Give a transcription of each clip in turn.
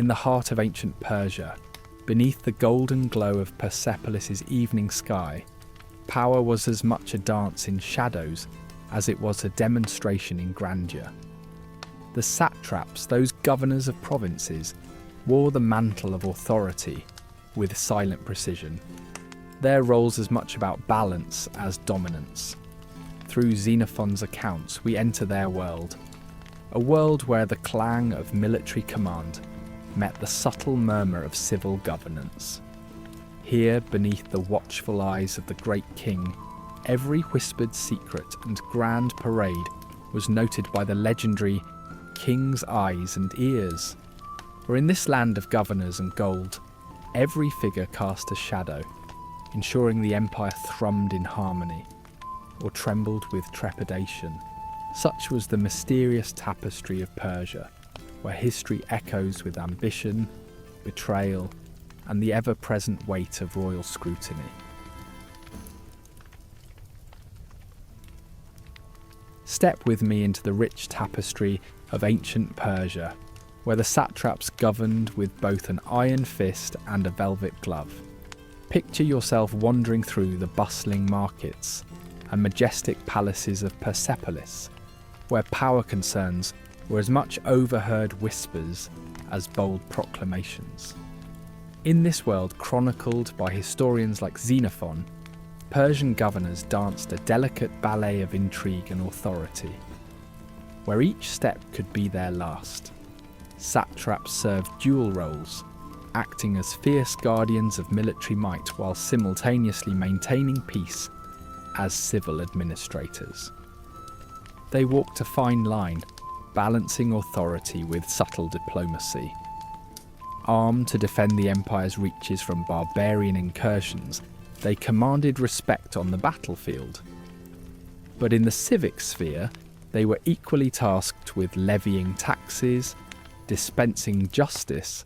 In the heart of ancient Persia, beneath the golden glow of Persepolis' evening sky, power was as much a dance in shadows as it was a demonstration in grandeur. The satraps, those governors of provinces, wore the mantle of authority with silent precision. Their roles as much about balance as dominance. Through Xenophon's accounts, we enter their world, a world where the clang of military command met the subtle murmur of civil governance. Here, beneath the watchful eyes of the great king, every whispered secret and grand parade was noted by the legendary king's eyes and ears. For in this land of governors and gold, every figure cast a shadow, ensuring the empire thrummed in harmony, or trembled with trepidation. Such was the mysterious tapestry of Persia, where history echoes with ambition, betrayal, and the ever-present weight of royal scrutiny. Step with me into the rich tapestry of ancient Persia, where the satraps governed with both an iron fist and a velvet glove. Picture yourself wandering through the bustling markets and majestic palaces of Persepolis, where power concerns were as much overheard whispers as bold proclamations. In this world chronicled by historians like Xenophon, Persian governors danced a delicate ballet of intrigue and authority, where each step could be their last. Satraps served dual roles, acting as fierce guardians of military might while simultaneously maintaining peace as civil administrators. They walked a fine line, balancing authority with subtle diplomacy. Armed to defend the empire's reaches from barbarian incursions, they commanded respect on the battlefield. But in the civic sphere, they were equally tasked with levying taxes, dispensing justice,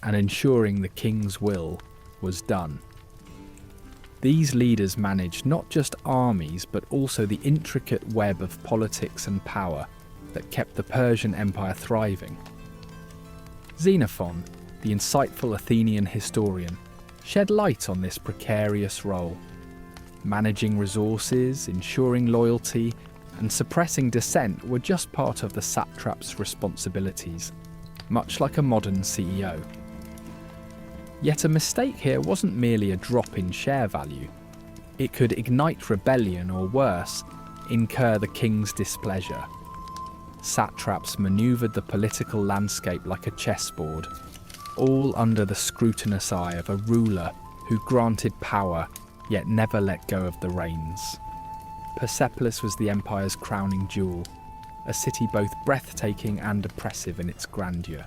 and ensuring the king's will was done. These leaders managed not just armies, but also the intricate web of politics and power that kept the Persian Empire thriving. Xenophon, the insightful Athenian historian, shed light on this precarious role. Managing resources, ensuring loyalty, and suppressing dissent were just part of the satrap's responsibilities, much like a modern CEO. Yet a mistake here wasn't merely a drop in share value. It could ignite rebellion or worse, incur the king's displeasure. Satraps manoeuvred the political landscape like a chessboard, all under the scrutinous eye of a ruler who granted power yet never let go of the reins. Persepolis was the empire's crowning jewel, a city both breathtaking and oppressive in its grandeur.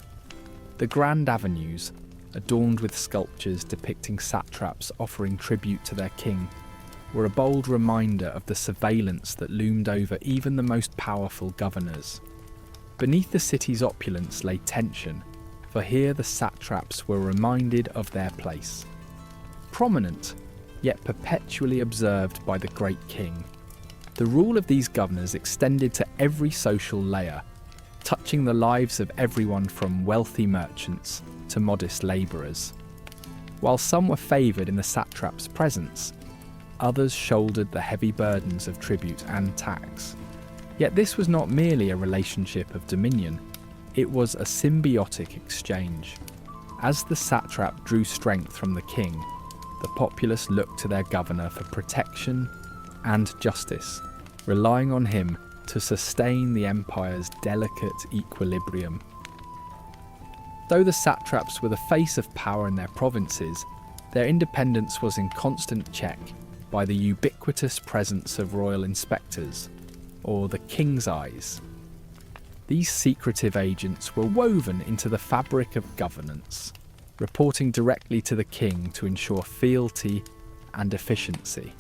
The grand avenues, adorned with sculptures depicting satraps offering tribute to their king, were a bold reminder of the surveillance that loomed over even the most powerful governors. Beneath the city's opulence lay tension, for here the satraps were reminded of their place. Prominent, yet perpetually observed by the great king. The rule of these governors extended to every social layer, touching the lives of everyone from wealthy merchants to modest labourers. While some were favoured in the satrap's presence, others shouldered the heavy burdens of tribute and tax. Yet this was not merely a relationship of dominion, it was a symbiotic exchange. As the satrap drew strength from the king, the populace looked to their governor for protection and justice, relying on him to sustain the empire's delicate equilibrium. Though the satraps were the face of power in their provinces, their independence was in constant check by the ubiquitous presence of royal inspectors, or the king's eyes. These secretive agents were woven into the fabric of governance, reporting directly to the king to ensure fealty and efficiency.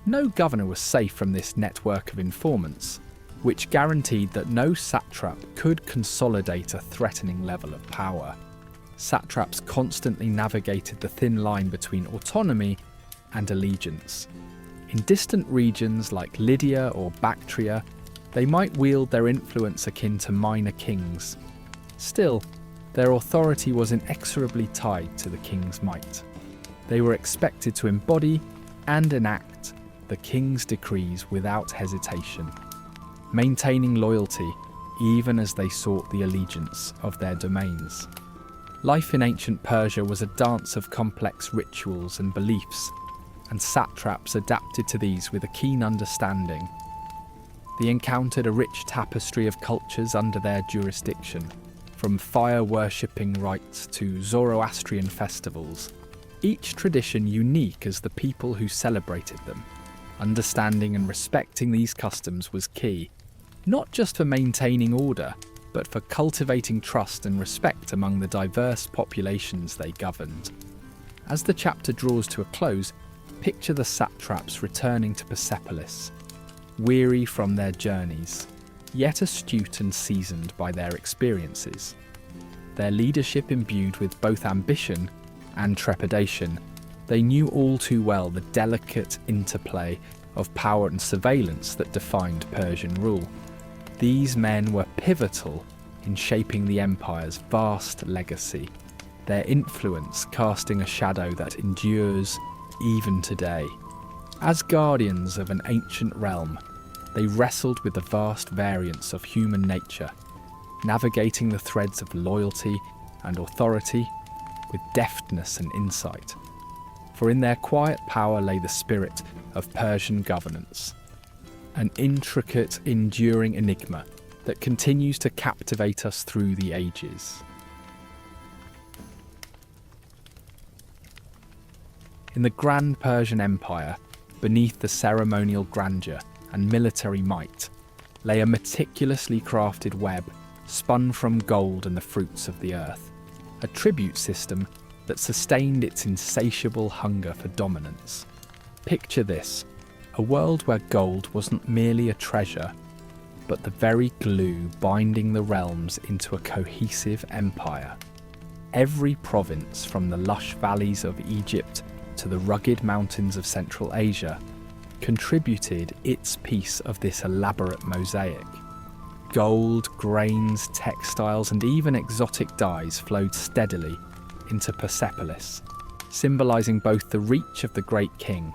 No governor was safe from this network of informants, which guaranteed that no satrap could consolidate a threatening level of power. Satraps constantly navigated the thin line between autonomy and allegiance. In distant regions like Lydia or Bactria, they might wield their influence akin to minor kings. Still, Their authority was inexorably tied to the king's might. They were expected to embody and enact the king's decrees without hesitation, maintaining loyalty even as they sought the allegiance of their domains. Life in ancient Persia was a dance of complex rituals and beliefs, and satraps adapted to these with a keen understanding. They encountered a rich tapestry of cultures under their jurisdiction, from fire-worshipping rites to Zoroastrian festivals, each tradition unique as the people who celebrated them. Understanding and respecting these customs was key, not just for maintaining order, but for cultivating trust and respect among the diverse populations they governed. As the chapter draws to a close, picture the satraps returning to Persepolis, weary from their journeys, yet astute and seasoned by their experiences. Their leadership imbued with both ambition and trepidation, they knew all too well the delicate interplay of power and surveillance that defined Persian rule. These men were pivotal in shaping the empire's vast legacy, their influence casting a shadow that endures even today. As guardians of an ancient realm, they wrestled with the vast variance of human nature, navigating the threads of loyalty and authority with deftness and insight. For in their quiet power lay the spirit of Persian governance, an intricate, enduring enigma that continues to captivate us through the ages. In the grand Persian Empire, beneath the ceremonial grandeur and military might, lay a meticulously crafted web spun from gold and the fruits of the earth, a tribute system that sustained its insatiable hunger for dominance. Picture this, a world where gold wasn't merely a treasure, but the very glue binding the realms into a cohesive empire. Every province, from the lush valleys of Egypt to the rugged mountains of Central Asia, contributed its piece of this elaborate mosaic. Gold, grains, textiles, and even exotic dyes flowed steadily into Persepolis, symbolising both the reach of the great king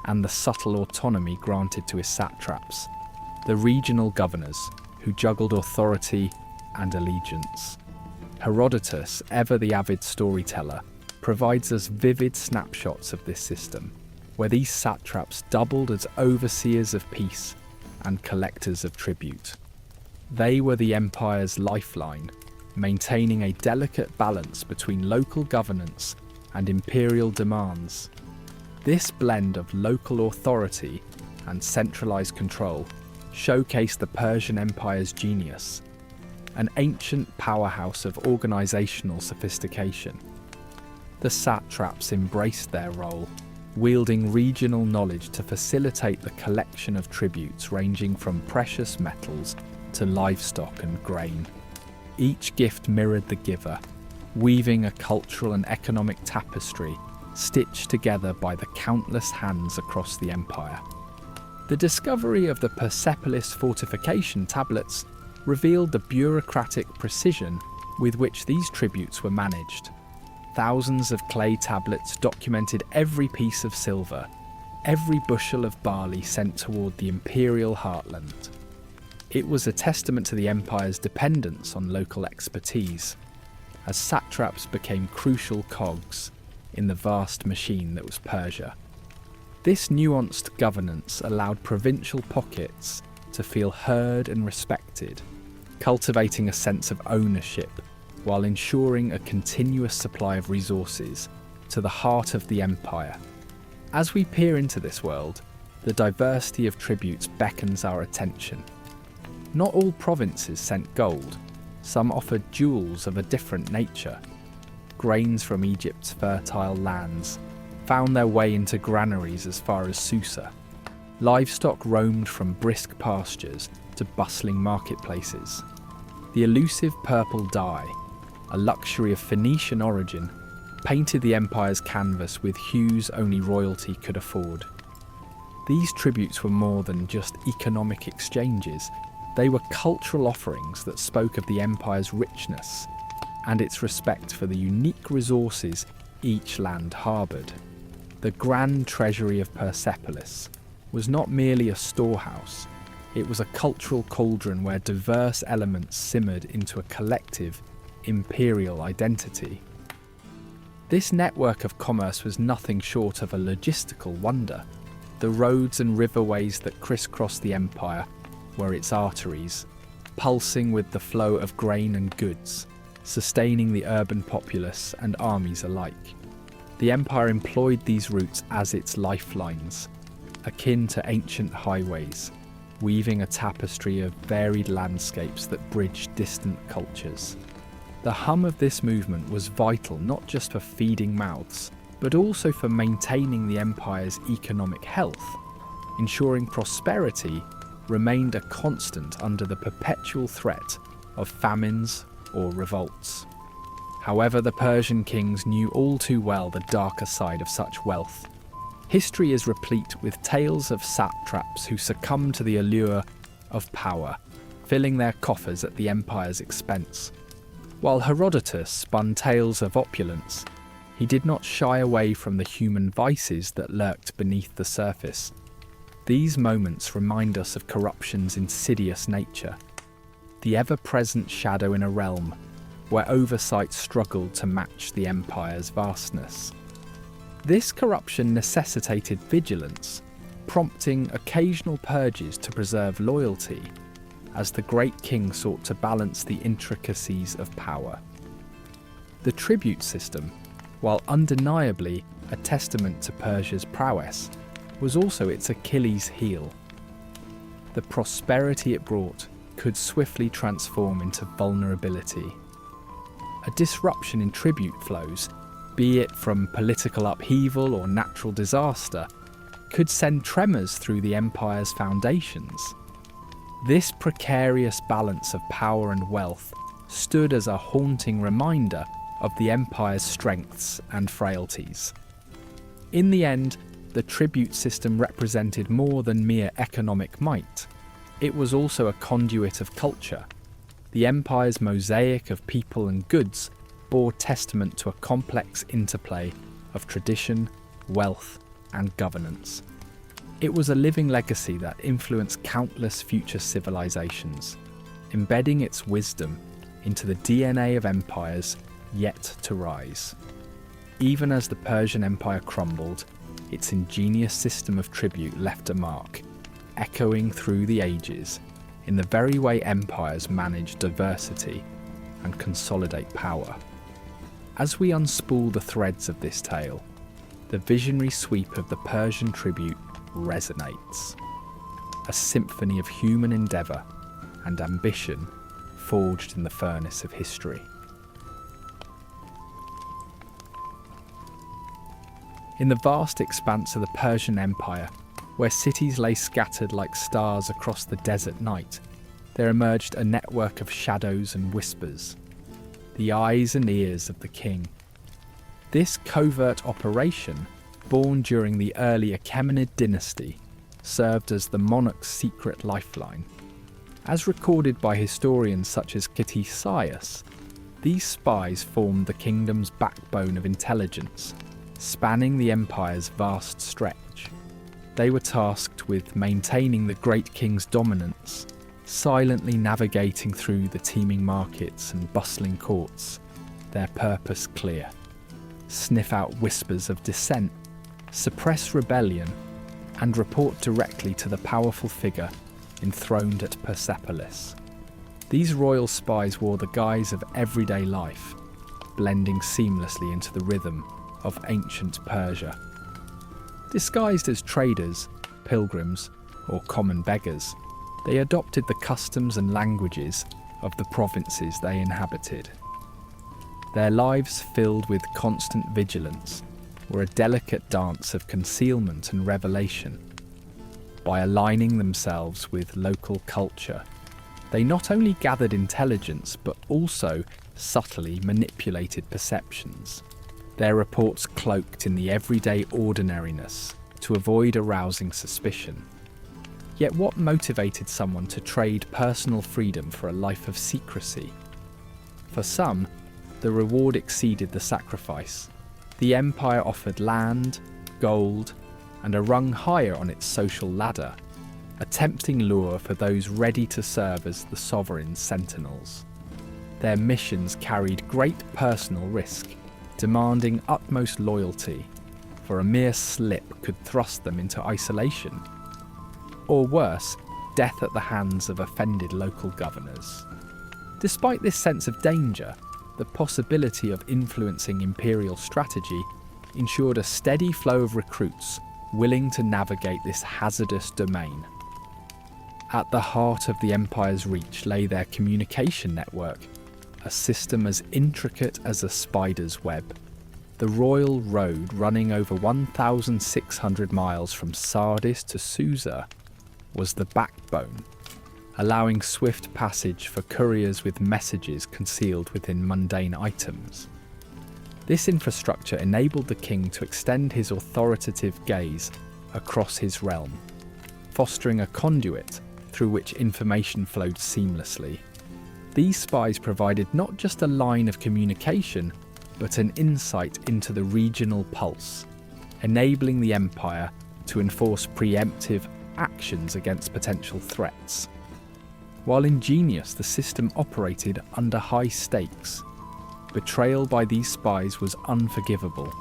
and the subtle autonomy granted to his satraps, the regional governors who juggled authority and allegiance. Herodotus, ever the avid storyteller, provides us vivid snapshots of this system, where these satraps doubled as overseers of peace and collectors of tribute. They were the empire's lifeline, maintaining a delicate balance between local governance and imperial demands. This blend of local authority and centralised control showcased the Persian Empire's genius, an ancient powerhouse of organisational sophistication. The satraps embraced their role, wielding regional knowledge to facilitate the collection of tributes ranging from precious metals to livestock and grain. Each gift mirrored the giver, weaving a cultural and economic tapestry stitched together by the countless hands across the empire. The discovery of the Persepolis fortification tablets revealed the bureaucratic precision with which these tributes were managed. Thousands of clay tablets documented every piece of silver, every bushel of barley sent toward the imperial heartland. It was a testament to the empire's dependence on local expertise, as satraps became crucial cogs in the vast machine that was Persia. This nuanced governance allowed provincial pockets to feel heard and respected, cultivating a sense of ownership while ensuring a continuous supply of resources to the heart of the empire. As we peer into this world, the diversity of tributes beckons our attention. Not all provinces sent gold. Some offered jewels of a different nature. Grains from Egypt's fertile lands found their way into granaries as far as Susa. Livestock roamed from brisk pastures to bustling marketplaces. The elusive purple dye, a luxury of Phoenician origin, painted the empire's canvas with hues only royalty could afford. These tributes were more than just economic exchanges. They were cultural offerings that spoke of the empire's richness and its respect for the unique resources each land harboured. The grand treasury of Persepolis was not merely a storehouse, it was a cultural cauldron where diverse elements simmered into a collective, imperial identity. This network of commerce was nothing short of a logistical wonder. The roads and riverways that crisscrossed the empire were its arteries, pulsing with the flow of grain and goods, sustaining the urban populace and armies alike. The empire employed these routes as its lifelines, akin to ancient highways, weaving a tapestry of varied landscapes that bridged distant cultures. The hum of this movement was vital not just for feeding mouths, but also for maintaining the empire's economic health, ensuring prosperity remained a constant under the perpetual threat of famines or revolts. However, the Persian kings knew all too well the darker side of such wealth. History is replete with tales of satraps who succumbed to the allure of power, filling their coffers at the empire's expense. While Herodotus spun tales of opulence, he did not shy away from the human vices that lurked beneath the surface. These moments remind us of corruption's insidious nature, the ever-present shadow in a realm where oversight struggled to match the empire's vastness. This corruption necessitated vigilance, prompting occasional purges to preserve loyalty, as the great king sought to balance the intricacies of power. The tribute system, while undeniably a testament to Persia's prowess, was also its Achilles heel. The prosperity it brought could swiftly transform into vulnerability. A disruption in tribute flows, be it from political upheaval or natural disaster, could send tremors through the empire's foundations. This precarious balance of power and wealth stood as a haunting reminder of the empire's strengths and frailties. In the end, the tribute system represented more than mere economic might. It was also a conduit of culture. The empire's mosaic of people and goods bore testament to a complex interplay of tradition, wealth, and governance. It was a living legacy that influenced countless future civilizations, embedding its wisdom into the DNA of empires yet to rise. Even as the Persian Empire crumbled, its ingenious system of tribute left a mark, echoing through the ages in the very way empires manage diversity and consolidate power. As we unspool the threads of this tale, the visionary sweep of the Persian tribute resonates. A symphony of human endeavour and ambition forged in the furnace of history. In the vast expanse of the Persian Empire, where cities lay scattered like stars across the desert night, there emerged a network of shadows and whispers, the eyes and ears of the king. This covert operation, born during the early Achaemenid dynasty, served as the monarch's secret lifeline. As recorded by historians such as Cambyses, these spies formed the kingdom's backbone of intelligence, spanning the empire's vast stretch. They were tasked with maintaining the great king's dominance, silently navigating through the teeming markets and bustling courts, their purpose clear: sniff out whispers of dissent, suppress rebellion, and report directly to the powerful figure enthroned at Persepolis. These royal spies wore the guise of everyday life, blending seamlessly into the rhythm of ancient Persia. Disguised as traders, pilgrims, or common beggars, they adopted the customs and languages of the provinces they inhabited. Their lives, filled with constant vigilance, were a delicate dance of concealment and revelation. By aligning themselves with local culture, they not only gathered intelligence but also subtly manipulated perceptions. Their reports cloaked in the everyday ordinariness to avoid arousing suspicion. Yet what motivated someone to trade personal freedom for a life of secrecy? For some, the reward exceeded the sacrifice. The empire offered land, gold, and a rung higher on its social ladder, a tempting lure for those ready to serve as the sovereign's sentinels. Their missions carried great personal risk, demanding utmost loyalty, for a mere slip could thrust them into isolation, or worse, death at the hands of offended local governors. Despite this sense of danger, the possibility of influencing imperial strategy ensured a steady flow of recruits willing to navigate this hazardous domain. At the heart of the empire's reach lay their communication network, a system as intricate as a spider's web. The royal road, running over 1,600 miles from Sardis to Susa, was the backbone, allowing swift passage for couriers with messages concealed within mundane items. This infrastructure enabled the king to extend his authoritative gaze across his realm, fostering a conduit through which information flowed seamlessly. These spies provided not just a line of communication, but an insight into the regional pulse, enabling the empire to enforce preemptive actions against potential threats. While ingenious, the system operated under high stakes. Betrayal by these spies was unforgivable,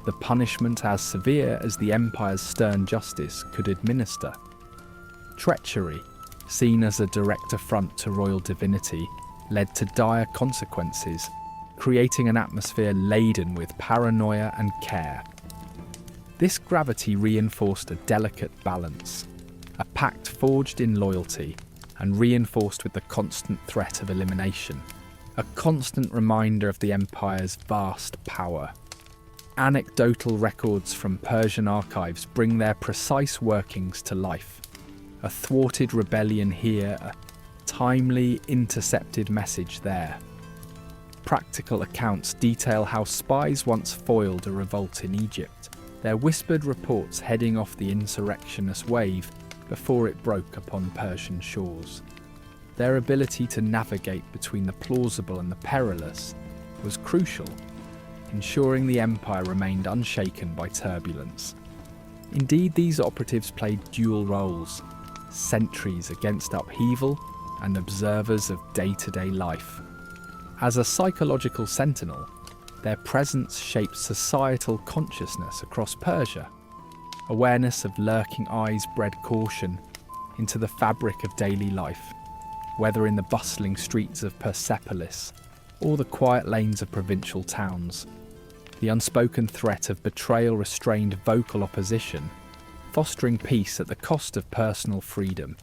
the punishment as severe as the empire's stern justice could administer. Treachery, seen as a direct affront to royal divinity, led to dire consequences, creating an atmosphere laden with paranoia and care. This gravity reinforced a delicate balance, a pact forged in loyalty and reinforced with the constant threat of elimination, a constant reminder of the empire's vast power. Anecdotal records from Persian archives bring their precise workings to life. A thwarted rebellion here, a timely intercepted message there. Practical accounts detail how spies once foiled a revolt in Egypt, their whispered reports heading off the insurrectionist wave before it broke upon Persian shores. Their ability to navigate between the plausible and the perilous was crucial, ensuring the empire remained unshaken by turbulence. Indeed, these operatives played dual roles, sentries against upheaval and observers of day-to-day life. As a psychological sentinel, their presence shaped societal consciousness across Persia. Awareness of lurking eyes bred caution into the fabric of daily life, whether in the bustling streets of Persepolis or the quiet lanes of provincial towns. The unspoken threat of betrayal restrained vocal opposition, fostering peace at the cost of personal freedom,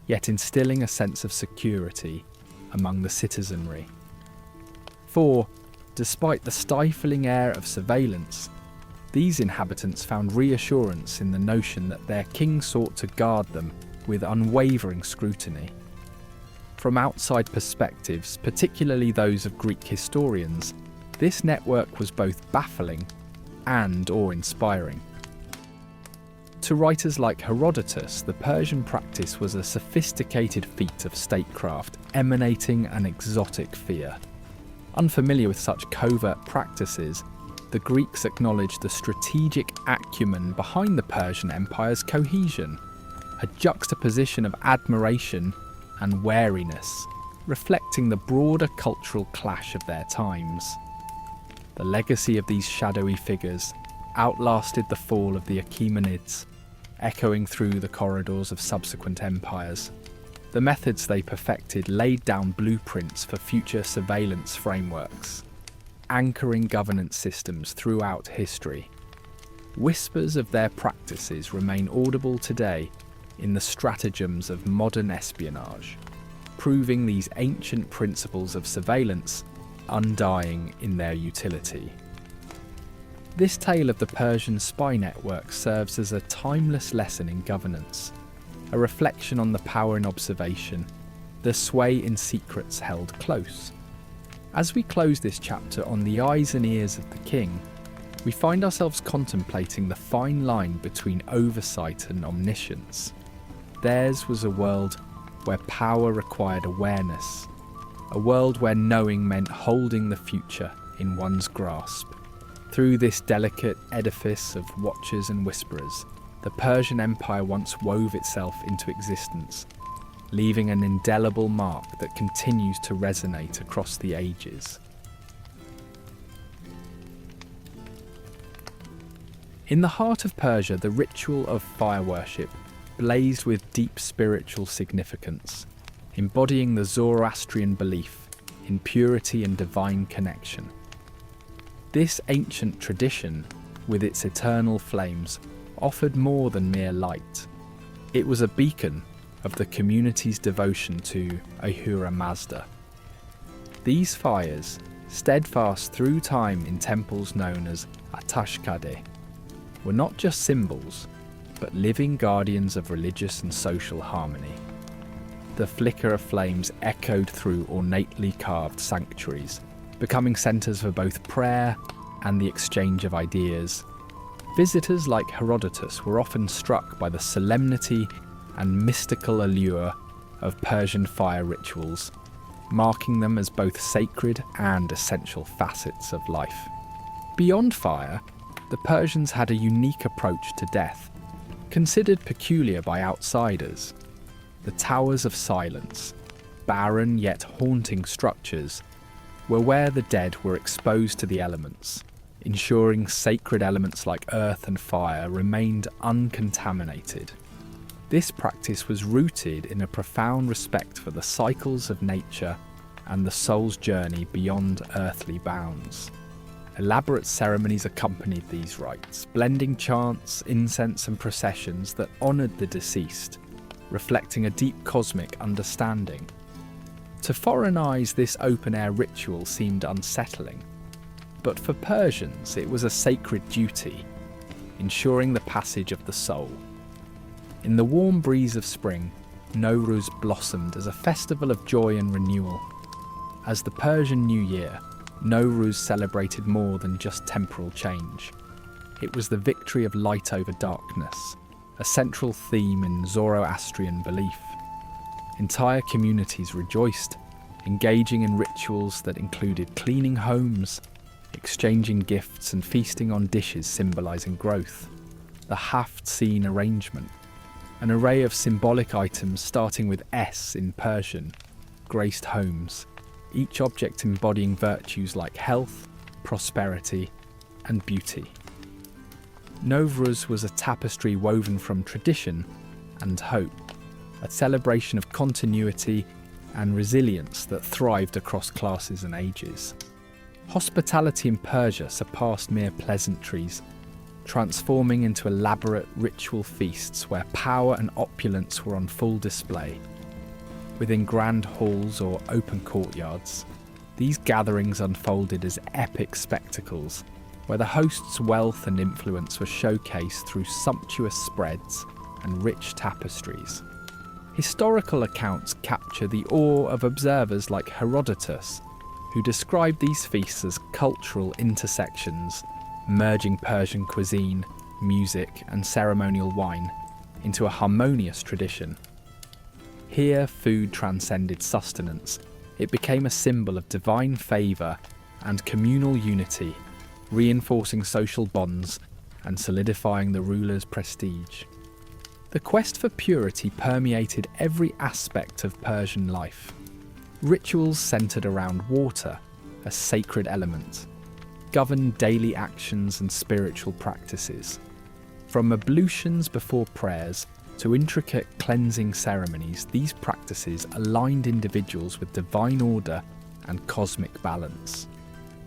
yet instilling a sense of security among the citizenry. For, despite the stifling air of surveillance, these inhabitants found reassurance in the notion that their king sought to guard them with unwavering scrutiny. From outside perspectives, particularly those of Greek historians, this network was both baffling and awe-inspiring. To writers like Herodotus, the Persian practice was a sophisticated feat of statecraft, emanating an exotic fear. Unfamiliar with such covert practices, the Greeks acknowledged the strategic acumen behind the Persian Empire's cohesion, a juxtaposition of admiration and wariness, reflecting the broader cultural clash of their times. The legacy of these shadowy figures outlasted the fall of the Achaemenids, echoing through the corridors of subsequent empires. The methods they perfected laid down blueprints for future surveillance frameworks, anchoring governance systems throughout history. Whispers of their practices remain audible today in the stratagems of modern espionage, proving these ancient principles of surveillance undying in their utility. This tale of the Persian spy network serves as a timeless lesson in governance, a reflection on the power in observation, the sway in secrets held close. As we close this chapter on the eyes and ears of the king, we find ourselves contemplating the fine line between oversight and omniscience. Theirs was a world where power required awareness, a world where knowing meant holding the future in one's grasp. Through this delicate edifice of watchers and whisperers, the Persian Empire once wove itself into existence, leaving an indelible mark that continues to resonate across the ages. In the heart of Persia, the ritual of fire worship blazed with deep spiritual significance, embodying the Zoroastrian belief in purity and divine connection. This ancient tradition, with its eternal flames, offered more than mere light. It was a beacon of the community's devotion to Ahura Mazda. These fires, steadfast through time in temples known as Atashkade, were not just symbols, but living guardians of religious and social harmony. The flicker of flames echoed through ornately carved sanctuaries, becoming centres for both prayer and the exchange of ideas. Visitors like Herodotus were often struck by the solemnity and mystical allure of Persian fire rituals, marking them as both sacred and essential facets of life. Beyond fire, the Persians had a unique approach to death, considered peculiar by outsiders. The Towers of Silence, barren yet haunting structures, were where the dead were exposed to the elements, ensuring sacred elements like earth and fire remained uncontaminated. This practice was rooted in a profound respect for the cycles of nature and the soul's journey beyond earthly bounds. Elaborate ceremonies accompanied these rites, blending chants, incense and processions that honoured the deceased, reflecting a deep cosmic understanding. To foreign eyes, this open-air ritual seemed unsettling, but for Persians it was a sacred duty, ensuring the passage of the soul. In the warm breeze of spring, Nowruz blossomed as a festival of joy and renewal. As the Persian New Year, Nowruz celebrated more than just temporal change. It was the victory of light over darkness, a central theme in Zoroastrian belief. Entire communities rejoiced, engaging in rituals that included cleaning homes, exchanging gifts and feasting on dishes symbolising growth. The haft scene arrangement, an array of symbolic items starting with S in Persian, graced homes, each object embodying virtues like health, prosperity, and beauty. Nowruz was a tapestry woven from tradition and hope, a celebration of continuity and resilience that thrived across classes and ages. Hospitality in Persia surpassed mere pleasantries, transforming into elaborate ritual feasts where power and opulence were on full display. Within grand halls or open courtyards, these gatherings unfolded as epic spectacles, where the host's wealth and influence were showcased through sumptuous spreads and rich tapestries. Historical accounts capture the awe of observers like Herodotus, who described these feasts as cultural intersections, merging Persian cuisine, music, and ceremonial wine into a harmonious tradition. Here, food transcended sustenance. It became a symbol of divine favour and communal unity, reinforcing social bonds and solidifying the ruler's prestige. The quest for purity permeated every aspect of Persian life. Rituals centred around water, a sacred element, governed daily actions and spiritual practices. From ablutions before prayers to intricate cleansing ceremonies, these practices aligned individuals with divine order and cosmic balance.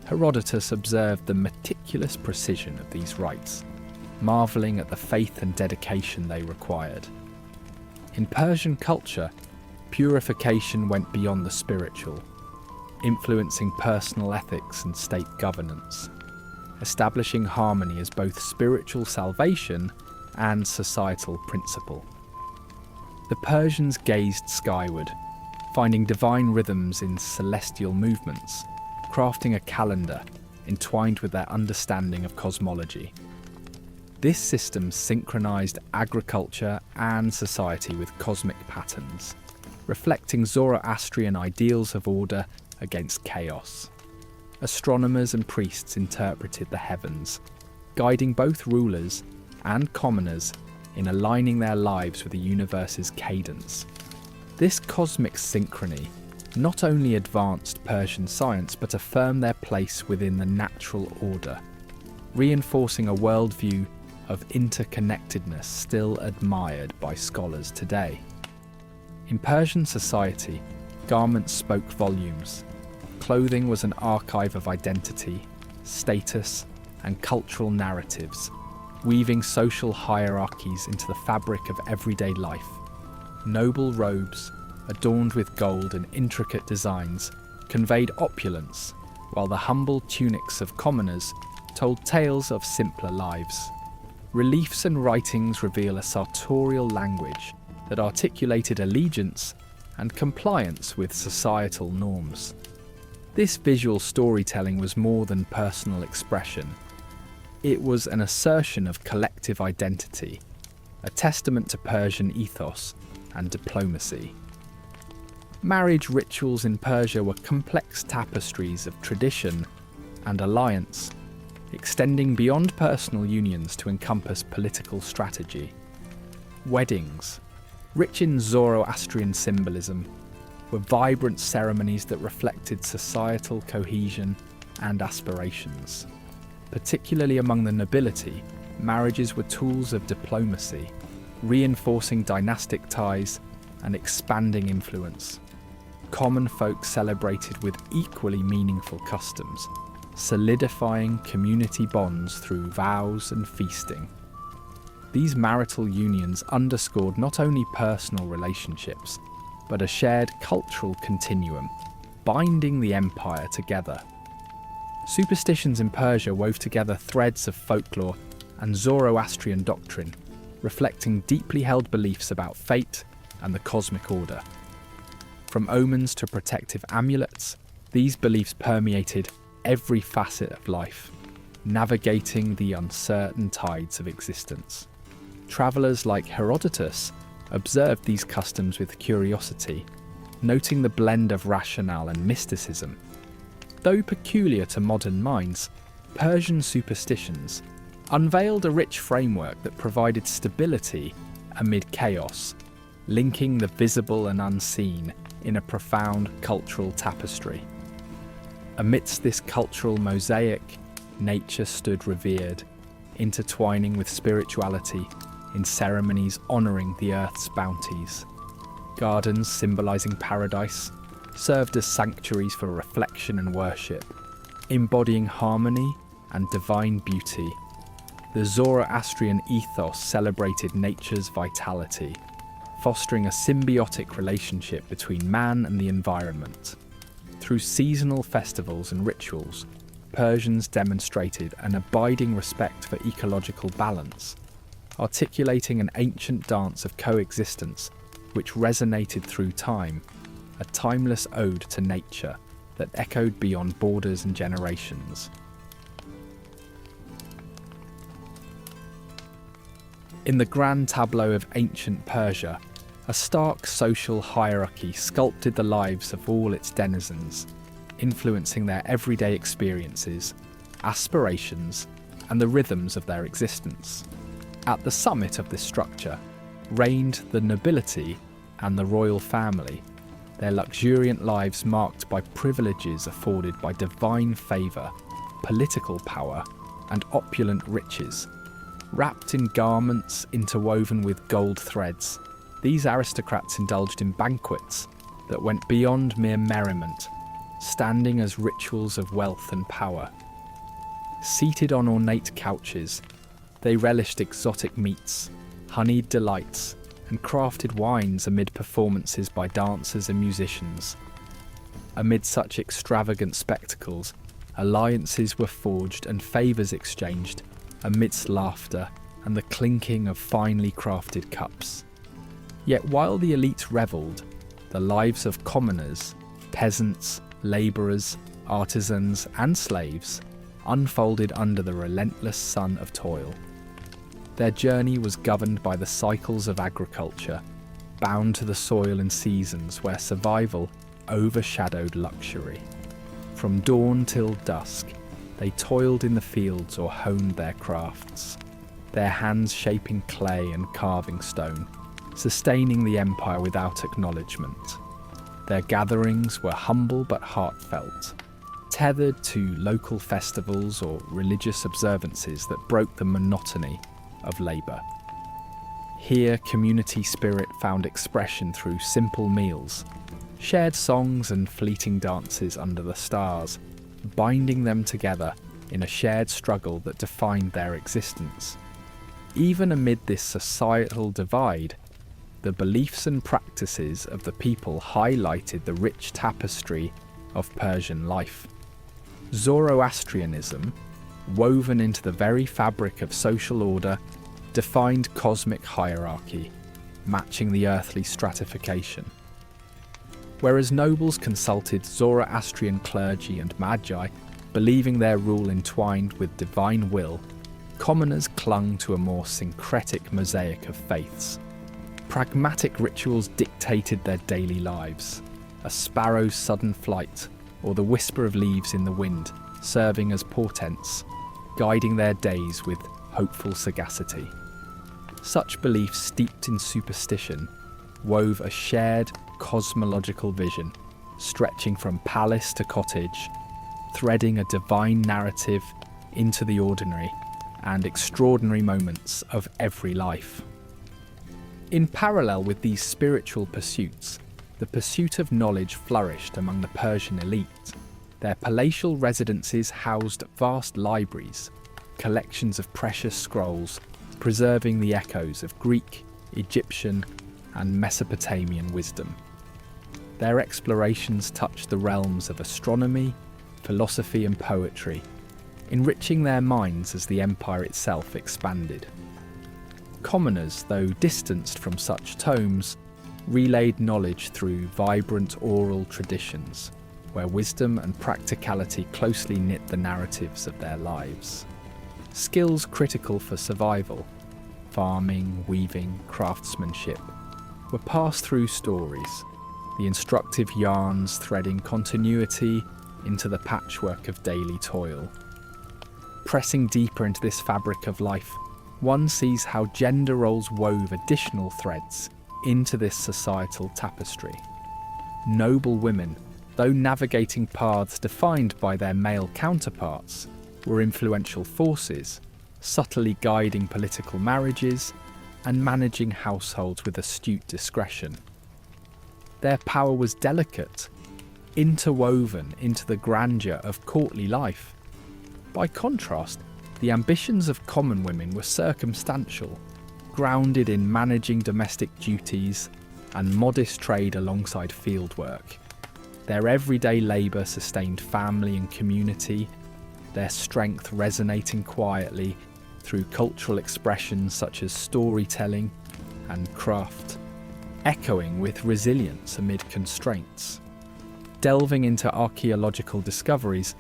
Herodotus observed the meticulous precision of these rites, marvelling at the faith and dedication they required. In Persian culture, purification went beyond the spiritual, influencing personal ethics and state governance, establishing harmony as both spiritual salvation and societal principle. The Persians gazed skyward, finding divine rhythms in celestial movements, crafting a calendar entwined with their understanding of cosmology. This system synchronized agriculture and society with cosmic patterns, reflecting Zoroastrian ideals of order against chaos. Astronomers and priests interpreted the heavens, guiding both rulers and commoners in aligning their lives with the universe's cadence. This cosmic synchrony not only advanced Persian science but affirmed their place within the natural order, reinforcing a worldview of interconnectedness still admired by scholars today. In Persian society, garments spoke volumes. Clothing was an archive of identity, status, and cultural narratives, weaving social hierarchies into the fabric of everyday life. Noble robes, adorned with gold and intricate designs, conveyed opulence, while the humble tunics of commoners told tales of simpler lives. Reliefs and writings reveal a sartorial language that articulated allegiance and compliance with societal norms. This visual storytelling was more than personal expression. It was an assertion of collective identity, a testament to Persian ethos and diplomacy. Marriage rituals in Persia were complex tapestries of tradition and alliance, extending beyond personal unions to encompass political strategy. Weddings, rich in Zoroastrian symbolism, were vibrant ceremonies that reflected societal cohesion and aspirations. Particularly among the nobility, marriages were tools of diplomacy, reinforcing dynastic ties and expanding influence. Common folk celebrated with equally meaningful customs, solidifying community bonds through vows and feasting. These marital unions underscored not only personal relationships, but a shared cultural continuum, binding the empire together. Superstitions in Persia wove together threads of folklore and Zoroastrian doctrine, reflecting deeply held beliefs about fate and the cosmic order. From omens to protective amulets, these beliefs permeated every facet of life, navigating the uncertain tides of existence. Travellers like Herodotus observed these customs with curiosity, noting the blend of rationale and mysticism. Though peculiar to modern minds, Persian superstitions unveiled a rich framework that provided stability amid chaos, linking the visible and unseen in a profound cultural tapestry. Amidst this cultural mosaic, nature stood revered, intertwining with spirituality in ceremonies honouring the earth's bounties. Gardens symbolising paradise served as sanctuaries for reflection and worship, embodying harmony and divine beauty. The Zoroastrian ethos celebrated nature's vitality, fostering a symbiotic relationship between man and the environment. Through seasonal festivals and rituals, Persians demonstrated an abiding respect for ecological balance, articulating an ancient dance of coexistence which resonated through time, a timeless ode to nature that echoed beyond borders and generations. In the grand tableau of ancient Persia, a stark social hierarchy sculpted the lives of all its denizens, influencing their everyday experiences, aspirations, and the rhythms of their existence. At the summit of this structure reigned the nobility and the royal family, their luxuriant lives marked by privileges afforded by divine favour, political power, and opulent riches. Wrapped in garments interwoven with gold threads, these aristocrats indulged in banquets that went beyond mere merriment, standing as rituals of wealth and power. Seated on ornate couches, they relished exotic meats, honeyed delights, and crafted wines amid performances by dancers and musicians. Amid such extravagant spectacles, alliances were forged and favours exchanged amidst laughter and the clinking of finely crafted cups. Yet while the elite revelled, the lives of commoners, peasants, labourers, artisans, and slaves unfolded under the relentless sun of toil. Their journey was governed by the cycles of agriculture, bound to the soil in seasons where survival overshadowed luxury. From dawn till dusk, they toiled in the fields or honed their crafts, their hands shaping clay and carving stone, sustaining the empire without acknowledgement. Their gatherings were humble but heartfelt, tethered to local festivals or religious observances that broke the monotony of labour. Here, community spirit found expression through simple meals, shared songs and fleeting dances under the stars, binding them together in a shared struggle that defined their existence. Even amid this societal divide, the beliefs and practices of the people highlighted the rich tapestry of Persian life. Zoroastrianism, woven into the very fabric of social order, defined cosmic hierarchy, matching the earthly stratification. Whereas nobles consulted Zoroastrian clergy and magi, believing their rule entwined with divine will, commoners clung to a more syncretic mosaic of faiths. Pragmatic rituals dictated their daily lives, a sparrow's sudden flight or the whisper of leaves in the wind serving as portents, guiding their days with hopeful sagacity. Such beliefs steeped in superstition wove a shared cosmological vision, stretching from palace to cottage, threading a divine narrative into the ordinary and extraordinary moments of every life. In parallel with these spiritual pursuits, the pursuit of knowledge flourished among the Persian elite. Their palatial residences housed vast libraries, collections of precious scrolls, preserving the echoes of Greek, Egyptian, and Mesopotamian wisdom. Their explorations touched the realms of astronomy, philosophy, and poetry, enriching their minds as the empire itself expanded. Commoners, though distanced from such tomes, relayed knowledge through vibrant oral traditions, where wisdom and practicality closely knit the narratives of their lives. Skills critical for survival, farming, weaving, craftsmanship, were passed through stories, the instructive yarns threading continuity into the patchwork of daily toil. Pressing deeper into this fabric of life, one sees how gender roles wove additional threads into this societal tapestry. Noble women, though navigating paths defined by their male counterparts, were influential forces, subtly guiding political marriages and managing households with astute discretion. Their power was delicate, interwoven into the grandeur of courtly life. By contrast, the ambitions of common women were circumstantial, grounded in managing domestic duties and modest trade alongside fieldwork. Their everyday labour sustained family and community, their strength resonating quietly through cultural expressions such as storytelling and craft, echoing with resilience amid constraints. Delving into archaeological discoveries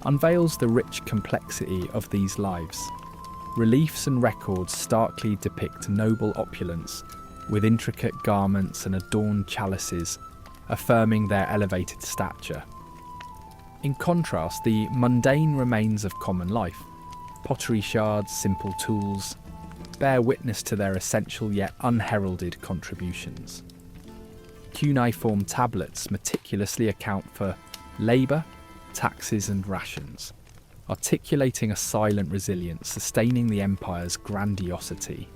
unveils the rich complexity of these lives. Reliefs and records starkly depict noble opulence, with intricate garments and adorned chalices, affirming their elevated stature. In contrast, the mundane remains of common life, pottery shards, simple tools, bear witness to their essential yet unheralded contributions. Cuneiform tablets meticulously account for labour, taxes and rations, articulating a silent resilience sustaining the empire's grandiosity.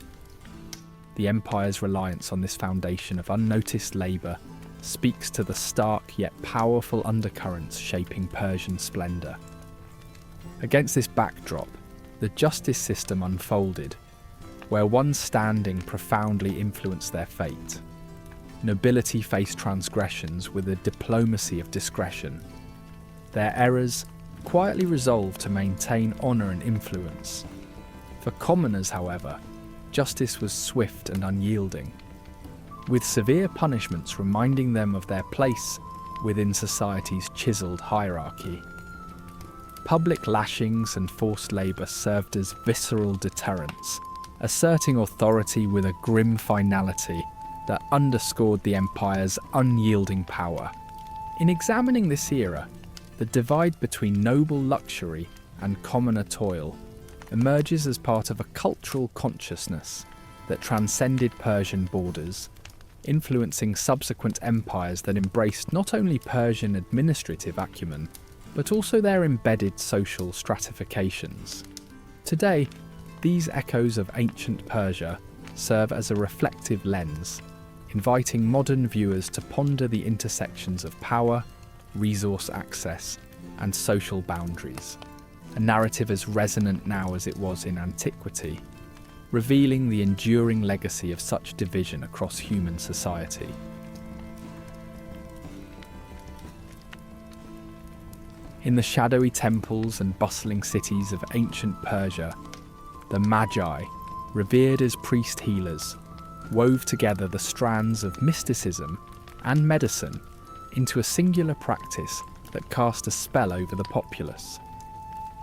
The empire's reliance on this foundation of unnoticed labour speaks to the stark yet powerful undercurrents shaping Persian splendour. Against this backdrop, the justice system unfolded, where one standing profoundly influenced their fate. Nobility faced transgressions with a diplomacy of discretion. Their errors quietly resolved to maintain honour and influence. For commoners, however, justice was swift and unyielding, with severe punishments reminding them of their place within society's chiselled hierarchy. Public lashings and forced labour served as visceral deterrents, asserting authority with a grim finality that underscored the empire's unyielding power. In examining this era, the divide between noble luxury and commoner toil emerges as part of a cultural consciousness that transcended Persian borders, influencing subsequent empires that embraced not only Persian administrative acumen, but also their embedded social stratifications. Today, these echoes of ancient Persia serve as a reflective lens, inviting modern viewers to ponder the intersections of power, resource access, and social boundaries, a narrative as resonant now as it was in antiquity, revealing the enduring legacy of such division across human society. In the shadowy temples and bustling cities of ancient Persia, the Magi, revered as priest healers, wove together the strands of mysticism and medicine into a singular practice that cast a spell over the populace.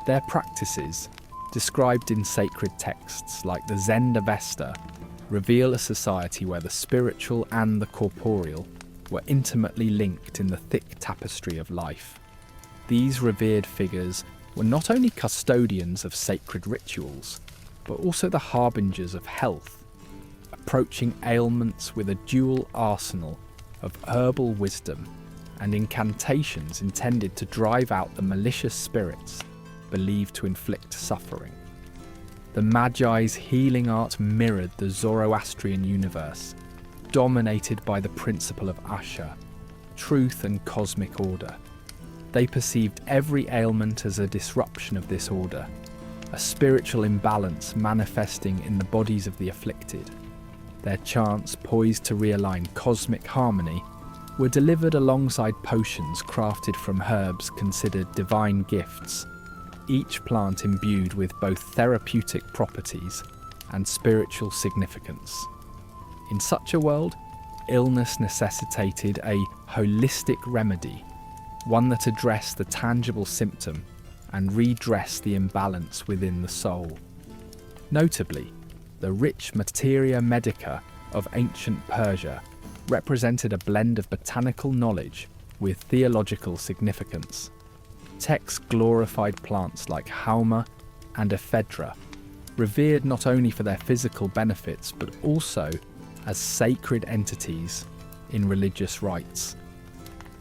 Their practices, described in sacred texts like the Zend Avesta, reveal a society where the spiritual and the corporeal were intimately linked in the thick tapestry of life. These revered figures were not only custodians of sacred rituals, but also the harbingers of health, approaching ailments with a dual arsenal of herbal wisdom and incantations intended to drive out the malicious spirits believed to inflict suffering. The Magi's healing art mirrored the Zoroastrian universe, dominated by the principle of Asha, truth and cosmic order. They perceived every ailment as a disruption of this order, a spiritual imbalance manifesting in the bodies of the afflicted. Their chants, poised to realign cosmic harmony, were delivered alongside potions crafted from herbs considered divine gifts, each plant imbued with both therapeutic properties and spiritual significance. In such a world, illness necessitated a holistic remedy, one that addressed the tangible symptom and redressed the imbalance within the soul. Notably, the rich materia medica of ancient Persia represented a blend of botanical knowledge with theological significance. Texts glorified plants like hauma and ephedra, revered not only for their physical benefits but also as sacred entities in religious rites.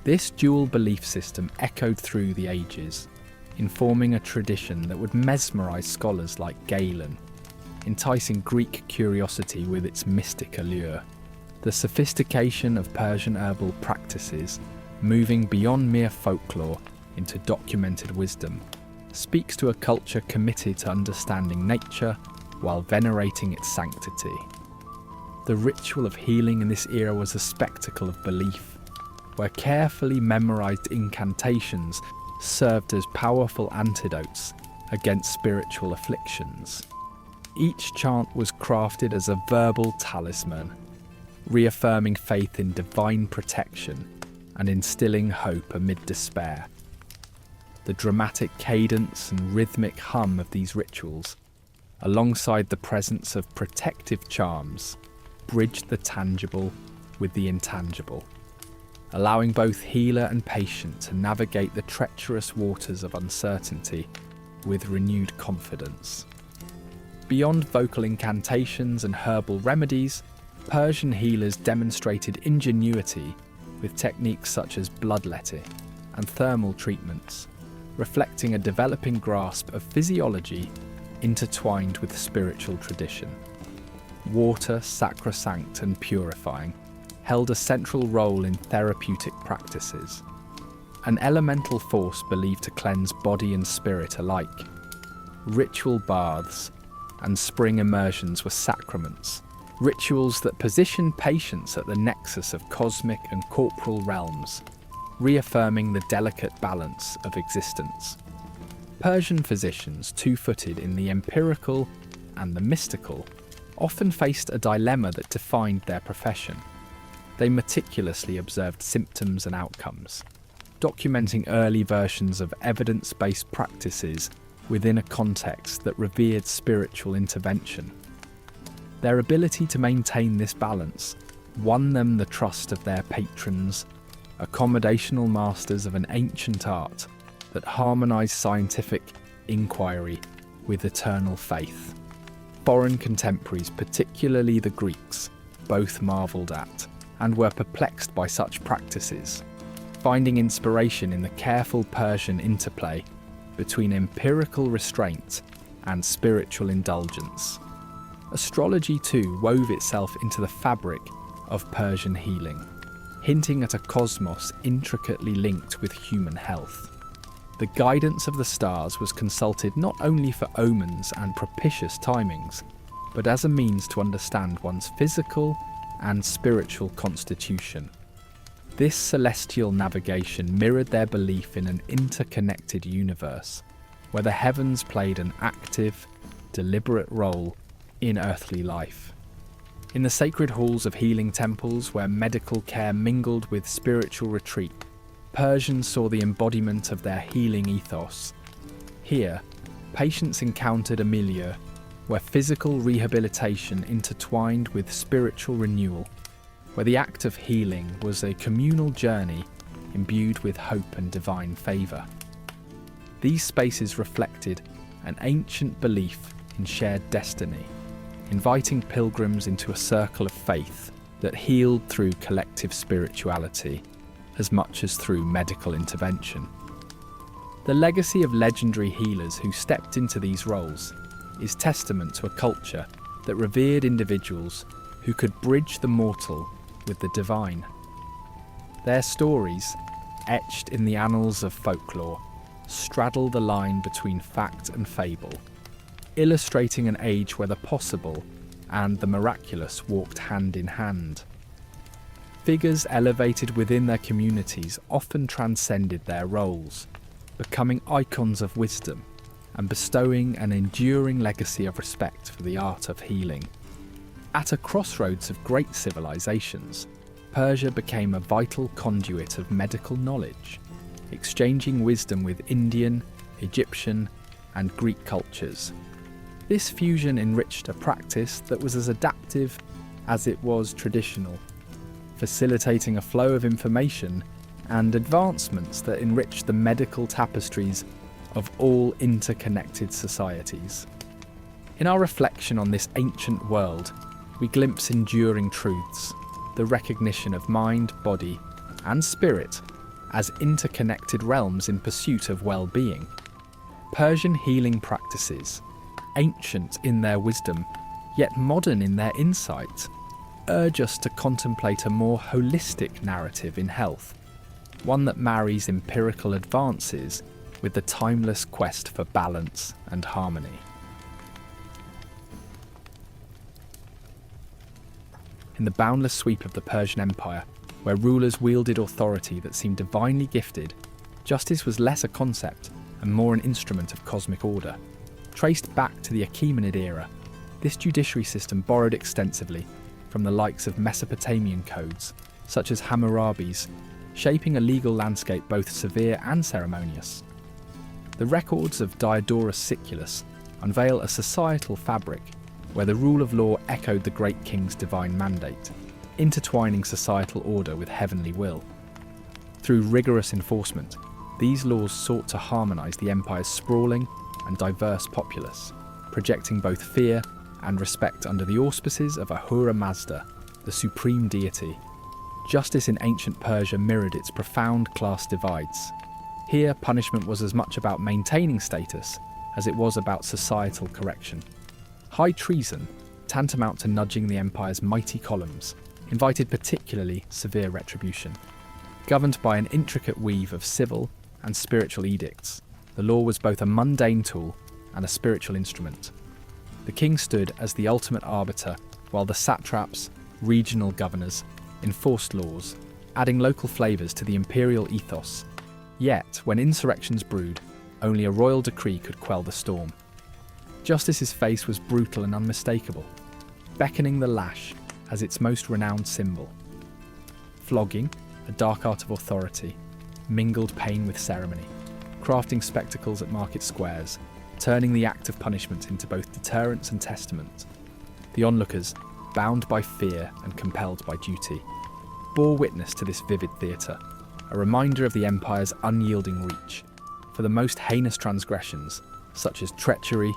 This dual belief system echoed through the ages, informing a tradition that would mesmerize scholars like Galen, enticing Greek curiosity with its mystic allure. The sophistication of Persian herbal practices, moving beyond mere folklore into documented wisdom, speaks to a culture committed to understanding nature while venerating its sanctity. The ritual of healing in this era was a spectacle of belief, where carefully memorized incantations served as powerful antidotes against spiritual afflictions. Each chant was crafted as a verbal talisman, reaffirming faith in divine protection and instilling hope amid despair. The dramatic cadence and rhythmic hum of these rituals, alongside the presence of protective charms, bridged the tangible with the intangible, allowing both healer and patient to navigate the treacherous waters of uncertainty with renewed confidence. Beyond vocal incantations and herbal remedies, Persian healers demonstrated ingenuity with techniques such as bloodletting and thermal treatments, reflecting a developing grasp of physiology intertwined with spiritual tradition. Water, sacrosanct and purifying, held a central role in therapeutic practices, an elemental force believed to cleanse body and spirit alike. Ritual baths and spring immersions were sacraments, rituals that positioned patients at the nexus of cosmic and corporal realms, reaffirming the delicate balance of existence. Persian physicians, two-footed in the empirical and the mystical, often faced a dilemma that defined their profession. They meticulously observed symptoms and outcomes, documenting early versions of evidence-based practices within a context that revered spiritual intervention. Their ability to maintain this balance won them the trust of their patrons, accommodational masters of an ancient art that harmonized scientific inquiry with eternal faith. Foreign contemporaries, particularly the Greeks, both marvelled at and were perplexed by such practices, finding inspiration in the careful Persian interplay between empirical restraint and spiritual indulgence. Astrology too wove itself into the fabric of Persian healing, hinting at a cosmos intricately linked with human health. The guidance of the stars was consulted not only for omens and propitious timings, but as a means to understand one's physical and spiritual constitution. This celestial navigation mirrored their belief in an interconnected universe, where the heavens played an active, deliberate role in earthly life. In the sacred halls of healing temples where medical care mingled with spiritual retreat, Persians saw the embodiment of their healing ethos. Here, patients encountered a milieu where physical rehabilitation intertwined with spiritual renewal, where the act of healing was a communal journey imbued with hope and divine favour. These spaces reflected an ancient belief in shared destiny, inviting pilgrims into a circle of faith that healed through collective spirituality as much as through medical intervention. The legacy of legendary healers who stepped into these roles is testament to a culture that revered individuals who could bridge the mortal with the divine. Their stories, etched in the annals of folklore, straddle the line between fact and fable, illustrating an age where the possible and the miraculous walked hand in hand. Figures elevated within their communities often transcended their roles, becoming icons of wisdom and bestowing an enduring legacy of respect for the art of healing. At a crossroads of great civilizations, Persia became a vital conduit of medical knowledge, exchanging wisdom with Indian, Egyptian, and Greek cultures. This fusion enriched a practice that was as adaptive as it was traditional, facilitating a flow of information and advancements that enriched the medical tapestries of all interconnected societies. In our reflection on this ancient world, we glimpse enduring truths, the recognition of mind, body, and spirit as interconnected realms in pursuit of well-being. Persian healing practices, ancient in their wisdom, yet modern in their insight, urge us to contemplate a more holistic narrative in health, one that marries empirical advances with the timeless quest for balance and harmony. In the boundless sweep of the Persian Empire, where rulers wielded authority that seemed divinely gifted, justice was less a concept and more an instrument of cosmic order. Traced back to the Achaemenid era, this judiciary system borrowed extensively from the likes of Mesopotamian codes, such as Hammurabi's, shaping a legal landscape both severe and ceremonious. The records of Diodorus Siculus unveil a societal fabric where the rule of law echoed the great king's divine mandate, intertwining societal order with heavenly will. Through rigorous enforcement, these laws sought to harmonise the empire's sprawling and diverse populace, projecting both fear and respect under the auspices of Ahura Mazda, the supreme deity. Justice in ancient Persia mirrored its profound class divides. Here, punishment was as much about maintaining status as it was about societal correction. High treason, tantamount to nudging the empire's mighty columns, invited particularly severe retribution. Governed by an intricate weave of civil and spiritual edicts, the law was both a mundane tool and a spiritual instrument. The king stood as the ultimate arbiter, while the satraps, regional governors, enforced laws, adding local flavours to the imperial ethos. Yet, when insurrections brewed, only a royal decree could quell the storm. Justice's face was brutal and unmistakable, beckoning the lash as its most renowned symbol. Flogging, a dark art of authority, mingled pain with ceremony, crafting spectacles at market squares, turning the act of punishment into both deterrence and testament. The onlookers, bound by fear and compelled by duty, bore witness to this vivid theatre, a reminder of the empire's unyielding reach. For the most heinous transgressions, such as treachery,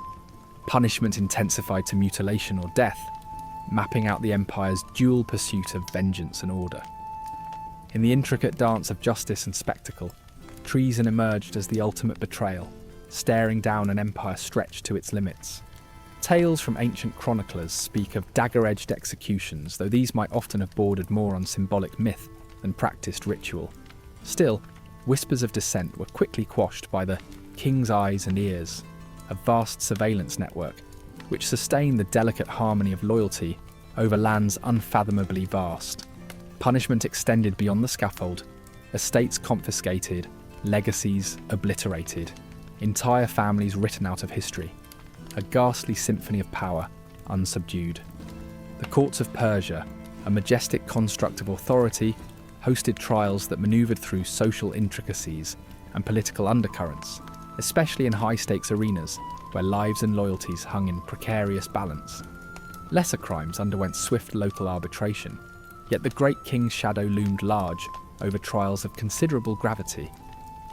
punishment intensified to mutilation or death, mapping out the empire's dual pursuit of vengeance and order. In the intricate dance of justice and spectacle, treason emerged as the ultimate betrayal, staring down an empire stretched to its limits. Tales from ancient chroniclers speak of dagger-edged executions, though these might often have bordered more on symbolic myth than practiced ritual. Still, whispers of dissent were quickly quashed by the king's eyes and ears, a vast surveillance network which sustained the delicate harmony of loyalty over lands unfathomably vast. Punishment extended beyond the scaffold, estates confiscated, legacies obliterated, entire families written out of history, a ghastly symphony of power unsubdued. The courts of Persia, a majestic construct of authority, hosted trials that manoeuvred through social intricacies and political undercurrents, especially in high-stakes arenas where lives and loyalties hung in precarious balance. Lesser crimes underwent swift local arbitration, yet the great king's shadow loomed large over trials of considerable gravity.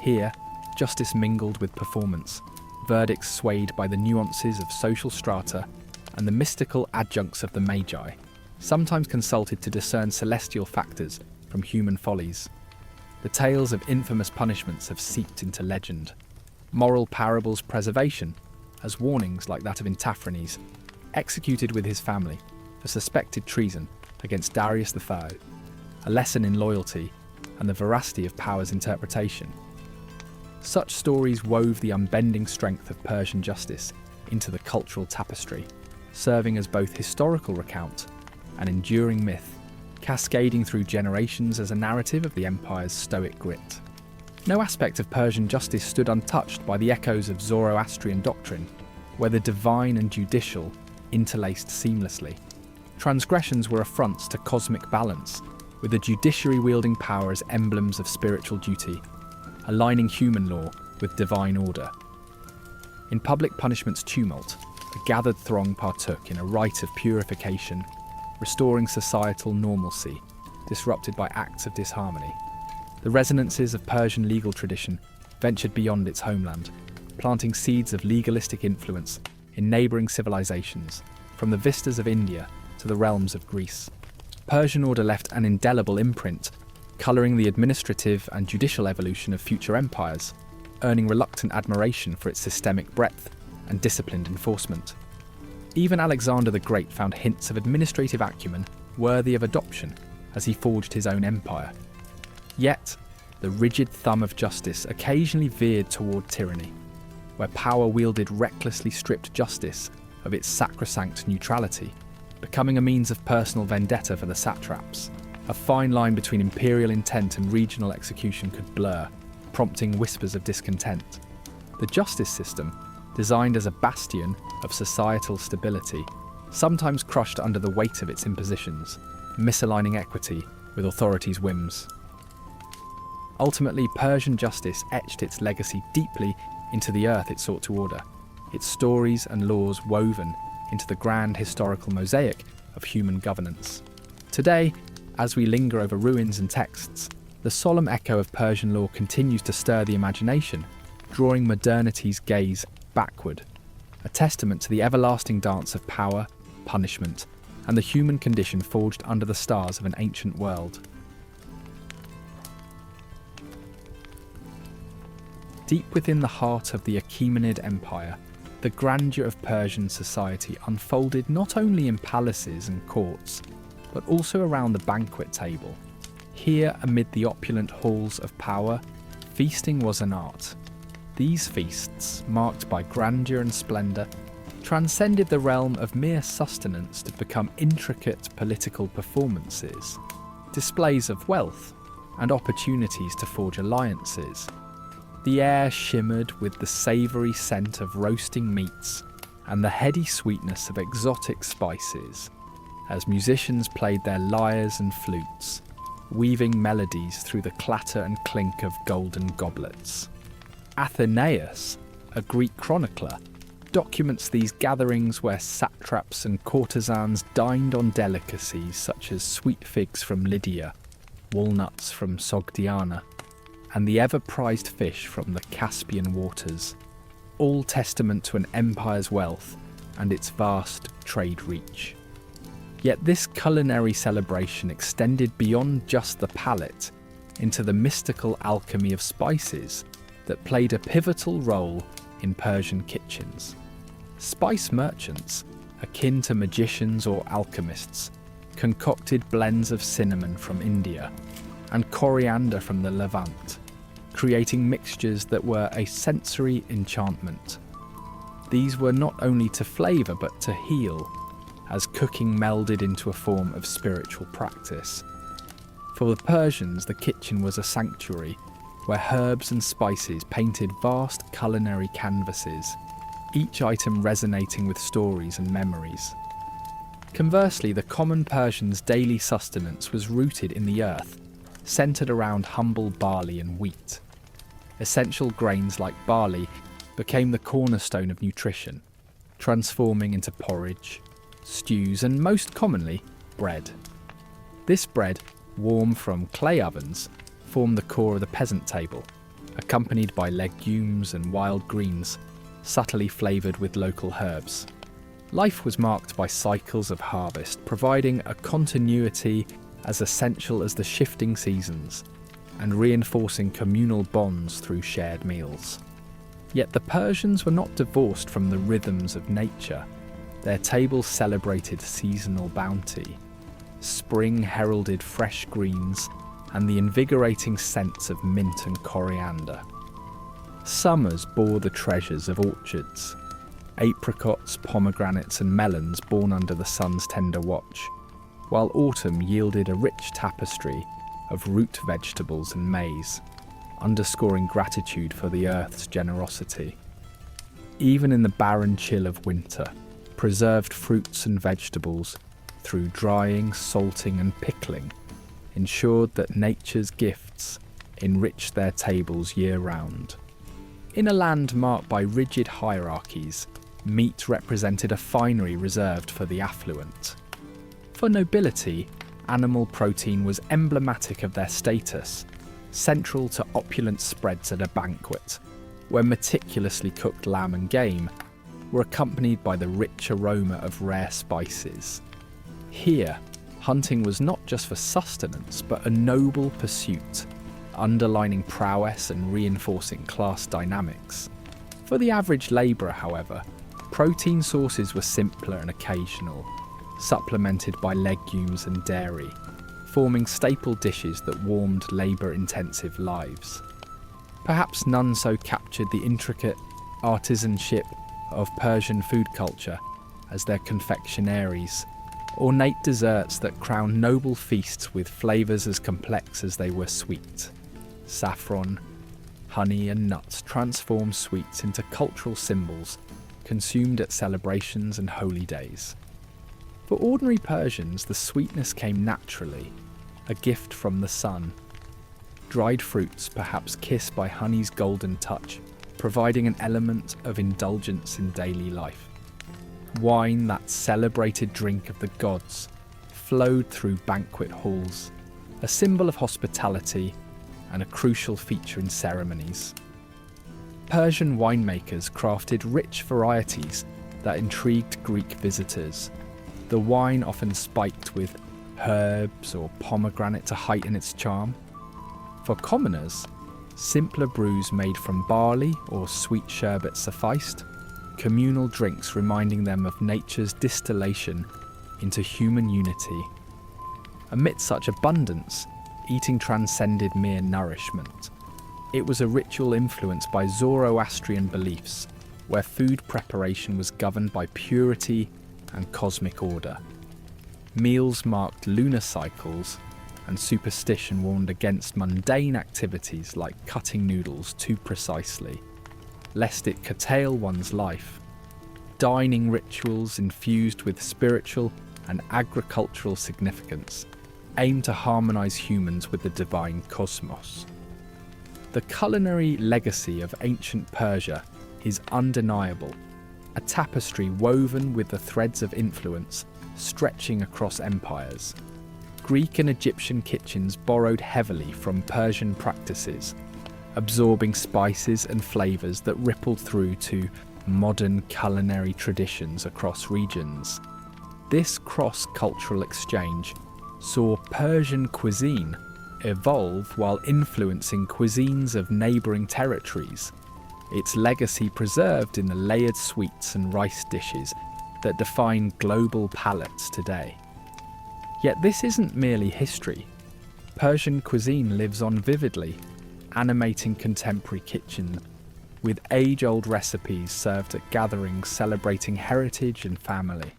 Here, justice mingled with performance, verdicts swayed by the nuances of social strata and the mystical adjuncts of the magi, sometimes consulted to discern celestial factors from human follies. The tales of infamous punishments have seeped into legend. Moral parables preservation, as warnings like that of Intaphrines, executed with his family for suspected treason against Darius III, a lesson in loyalty and the veracity of power's interpretation. Such stories wove the unbending strength of Persian justice into the cultural tapestry, serving as both historical recount and enduring myth, cascading through generations as a narrative of the empire's stoic grit. No aspect of Persian justice stood untouched by the echoes of Zoroastrian doctrine, where the divine and judicial interlaced seamlessly. Transgressions were affronts to cosmic balance, with the judiciary wielding power as emblems of spiritual duty, aligning human law with divine order. In public punishment's tumult, the gathered throng partook in a rite of purification, restoring societal normalcy, disrupted by acts of disharmony. The resonances of Persian legal tradition ventured beyond its homeland, planting seeds of legalistic influence in neighbouring civilizations, from the vistas of India to the realms of Greece. Persian order left an indelible imprint, colouring the administrative and judicial evolution of future empires, earning reluctant admiration for its systemic breadth and disciplined enforcement. Even Alexander the Great found hints of administrative acumen worthy of adoption as he forged his own empire. Yet, the rigid thumb of justice occasionally veered toward tyranny, where power wielded recklessly stripped justice of its sacrosanct neutrality, becoming a means of personal vendetta for the satraps. A fine line between imperial intent and regional execution could blur, prompting whispers of discontent. The justice system, designed as a bastion of societal stability, sometimes crushed under the weight of its impositions, misaligning equity with authority's whims. Ultimately, Persian justice etched its legacy deeply into the earth it sought to order, its stories and laws woven into the grand historical mosaic of human governance. Today, as we linger over ruins and texts, the solemn echo of Persian law continues to stir the imagination, drawing modernity's gaze backward, a testament to the everlasting dance of power, punishment, and the human condition forged under the stars of an ancient world. Deep within the heart of the Achaemenid Empire, the grandeur of Persian society unfolded not only in palaces and courts, but also around the banquet table. Here, amid the opulent halls of power, feasting was an art. These feasts, marked by grandeur and splendour, transcended the realm of mere sustenance to become intricate political performances, displays of wealth, and opportunities to forge alliances. The air shimmered with the savoury scent of roasting meats and the heady sweetness of exotic spices, as musicians played their lyres and flutes, weaving melodies through the clatter and clink of golden goblets. Athenaeus, a Greek chronicler, documents these gatherings where satraps and courtesans dined on delicacies such as sweet figs from Lydia, walnuts from Sogdiana, and the ever-prized fish from the Caspian waters, all testament to an empire's wealth and its vast trade reach. Yet this culinary celebration extended beyond just the palate into the mystical alchemy of spices that played a pivotal role in Persian kitchens. Spice merchants, akin to magicians or alchemists, concocted blends of cinnamon from India and coriander from the Levant, creating mixtures that were a sensory enchantment. These were not only to flavour but to heal, as cooking melded into a form of spiritual practice. For the Persians, the kitchen was a sanctuary where herbs and spices painted vast culinary canvases, each item resonating with stories and memories. Conversely, the common Persian's daily sustenance was rooted in the earth, centred around humble barley and wheat. Essential grains like barley became the cornerstone of nutrition, transforming into porridge, stews, and most commonly, bread. This bread, warm from clay ovens, formed the core of the peasant table, accompanied by legumes and wild greens, subtly flavoured with local herbs. Life was marked by cycles of harvest, providing a continuity as essential as the shifting seasons, and reinforcing communal bonds through shared meals. Yet the Persians were not divorced from the rhythms of nature. Their tables celebrated seasonal bounty. Spring heralded fresh greens and the invigorating scents of mint and coriander. Summers bore the treasures of orchards, apricots, pomegranates and melons born under the sun's tender watch, while autumn yielded a rich tapestry of root vegetables and maize, underscoring gratitude for the earth's generosity. Even in the barren chill of winter, preserved fruits and vegetables, through drying, salting and pickling, ensured that nature's gifts enriched their tables year-round. In a land marked by rigid hierarchies, meat represented a finery reserved for the affluent. For nobility, animal protein was emblematic of their status, central to opulent spreads at a banquet, where meticulously cooked lamb and game were accompanied by the rich aroma of rare spices. Here, hunting was not just for sustenance, but a noble pursuit, underlining prowess and reinforcing class dynamics. For the average labourer, however, protein sources were simpler and occasional, supplemented by legumes and dairy, forming staple dishes that warmed labour-intensive lives. Perhaps none so captured the intricate artisanship of Persian food culture as their confectionaries, ornate desserts that crowned noble feasts with flavours as complex as they were sweet. Saffron, honey and nuts transformed sweets into cultural symbols consumed at celebrations and holy days. For ordinary Persians, the sweetness came naturally, a gift from the sun. Dried fruits, perhaps kissed by honey's golden touch, providing an element of indulgence in daily life. Wine, that celebrated drink of the gods, flowed through banquet halls, a symbol of hospitality and a crucial feature in ceremonies. Persian winemakers crafted rich varieties that intrigued Greek visitors. The wine often spiked with herbs or pomegranate to heighten its charm. For commoners, simpler brews made from barley or sweet sherbet sufficed, communal drinks reminding them of nature's distillation into human unity. Amid such abundance, eating transcended mere nourishment. It was a ritual influenced by Zoroastrian beliefs, where food preparation was governed by purity and cosmic order. Meals marked lunar cycles, and superstition warned against mundane activities like cutting noodles too precisely, lest it curtail one's life. Dining rituals infused with spiritual and agricultural significance aim to harmonise humans with the divine cosmos. The culinary legacy of ancient Persia is undeniable, a tapestry woven with the threads of influence stretching across empires. Greek and Egyptian kitchens borrowed heavily from Persian practices, absorbing spices and flavours that rippled through to modern culinary traditions across regions. This cross-cultural exchange saw Persian cuisine evolve while influencing cuisines of neighbouring territories, its legacy preserved in the layered sweets and rice dishes that define global palates today. Yet this isn't merely history. Persian cuisine lives on vividly, animating contemporary kitchens with age-old recipes served at gatherings celebrating heritage and family.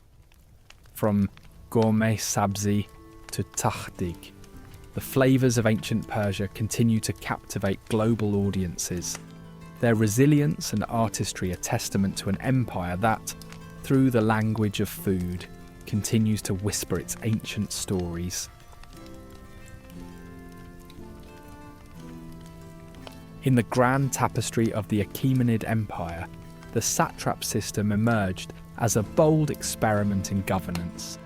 From gourmet sabzi to tahdig, the flavours of ancient Persia continue to captivate global audiences. Their resilience and artistry are testament to an empire that, through the language of food, continues to whisper its ancient stories. In the grand tapestry of the Achaemenid Empire, the satrap system emerged as a bold experiment in governance,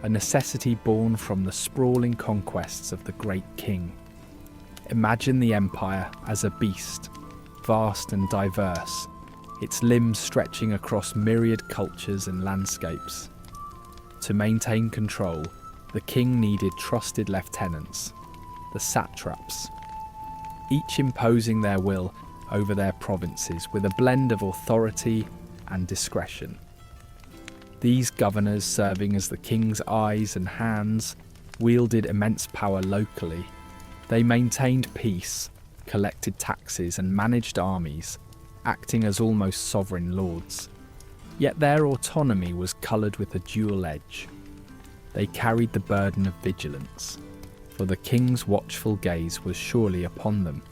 a necessity born from the sprawling conquests of the great king. Imagine the empire as a beast, vast and diverse, its limbs stretching across myriad cultures and landscapes. To maintain control, the king needed trusted lieutenants, the satraps, each imposing their will over their provinces with a blend of authority and discretion. These governors, serving as the king's eyes and hands, wielded immense power locally. They maintained peace, collected taxes and managed armies, acting as almost sovereign lords. Yet their autonomy was coloured with a dual edge. They carried the burden of vigilance, for the king's watchful gaze was surely upon them.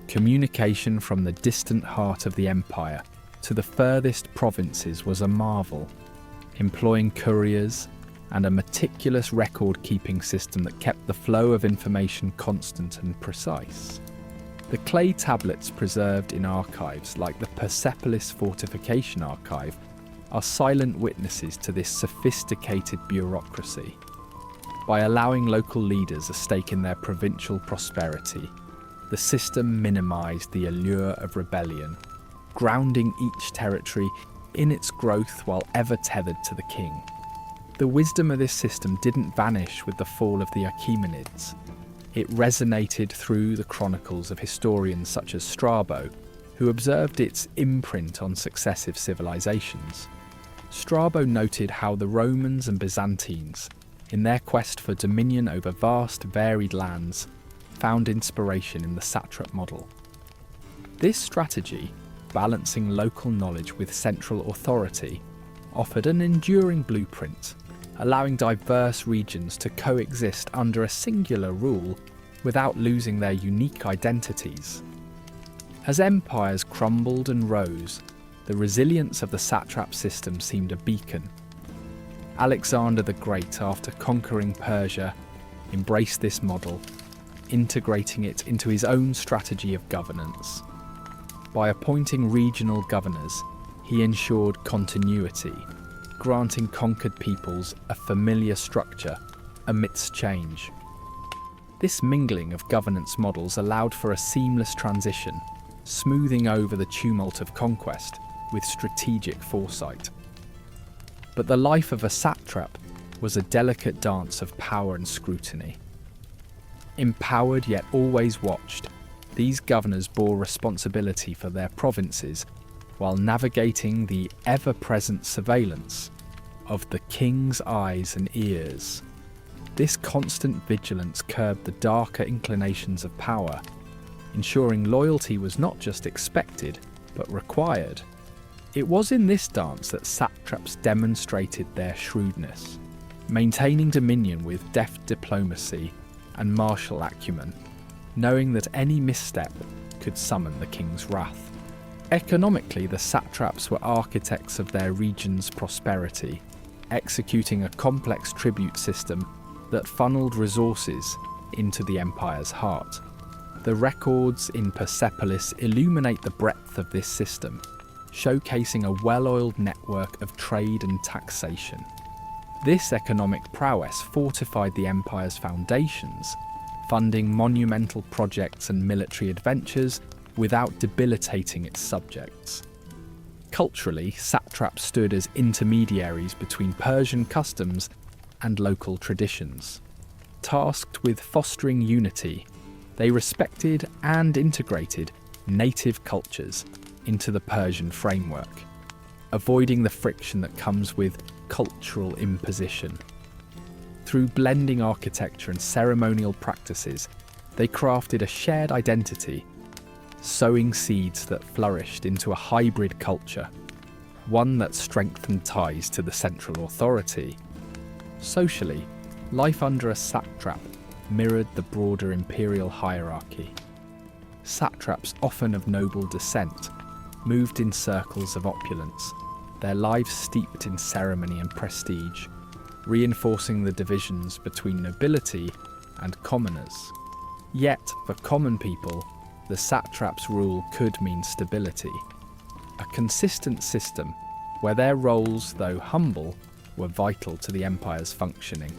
Communication from the distant heart of the empire to the furthest provinces was a marvel, employing couriers and a meticulous record-keeping system that kept the flow of information constant and precise. The clay tablets preserved in archives like the Persepolis Fortification Archive are silent witnesses to this sophisticated bureaucracy. By allowing local leaders a stake in their provincial prosperity, the system minimised the allure of rebellion, grounding each territory in its growth while ever tethered to the king. The wisdom of this system didn't vanish with the fall of the Achaemenids. It resonated through the chronicles of historians such as Strabo, who observed its imprint on successive civilizations. Strabo noted how the Romans and Byzantines, in their quest for dominion over vast, varied lands, found inspiration in the satrap model. This strategy, balancing local knowledge with central authority, offered an enduring blueprint, allowing diverse regions to coexist under a singular rule without losing their unique identities. As empires crumbled and rose, the resilience of the satrap system seemed a beacon. Alexander the Great, after conquering Persia, embraced this model, integrating it into his own strategy of governance. By appointing regional governors, he ensured continuity, granting conquered peoples a familiar structure amidst change. This mingling of governance models allowed for a seamless transition, smoothing over the tumult of conquest with strategic foresight. But the life of a satrap was a delicate dance of power and scrutiny. Empowered yet always watched, these governors bore responsibility for their provinces while navigating the ever-present surveillance of the king's eyes and ears. This constant vigilance curbed the darker inclinations of power, ensuring loyalty was not just expected, but required. It was in this dance that satraps demonstrated their shrewdness, maintaining dominion with deft diplomacy and martial acumen, knowing that any misstep could summon the king's wrath. Economically, the satraps were architects of their region's prosperity, executing a complex tribute system that funneled resources into the empire's heart. The records in Persepolis illuminate the breadth of this system, showcasing a well-oiled network of trade and taxation. This economic prowess fortified the empire's foundations, funding monumental projects and military adventures without debilitating its subjects. Culturally, satraps stood as intermediaries between Persian customs and local traditions. Tasked with fostering unity, they respected and integrated native cultures into the Persian framework, avoiding the friction that comes with cultural imposition. Through blending architecture and ceremonial practices, they crafted a shared identity, sowing seeds that flourished into a hybrid culture, one that strengthened ties to the central authority. Socially, life under a satrap mirrored the broader imperial hierarchy. Satraps, often of noble descent, moved in circles of opulence, their lives steeped in ceremony and prestige, reinforcing the divisions between nobility and commoners. Yet, for common people, the satrap's rule could mean stability, a consistent system where their roles, though humble, were vital to the empire's functioning.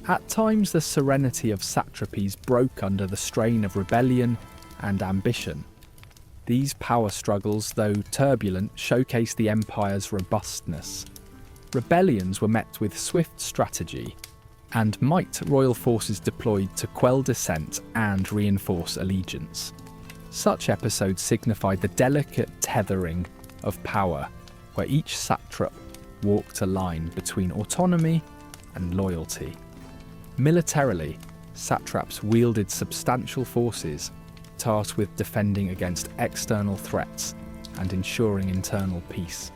At times, the serenity of satrapies broke under the strain of rebellion and ambition. These power struggles, though turbulent, showcased the empire's robustness. Rebellions were met with swift strategy, and might royal forces deployed to quell dissent and reinforce allegiance. Such episodes signified the delicate tethering of power, where each satrap walked a line between autonomy and loyalty. Militarily, satraps wielded substantial forces, tasked with defending against external threats and ensuring internal peace.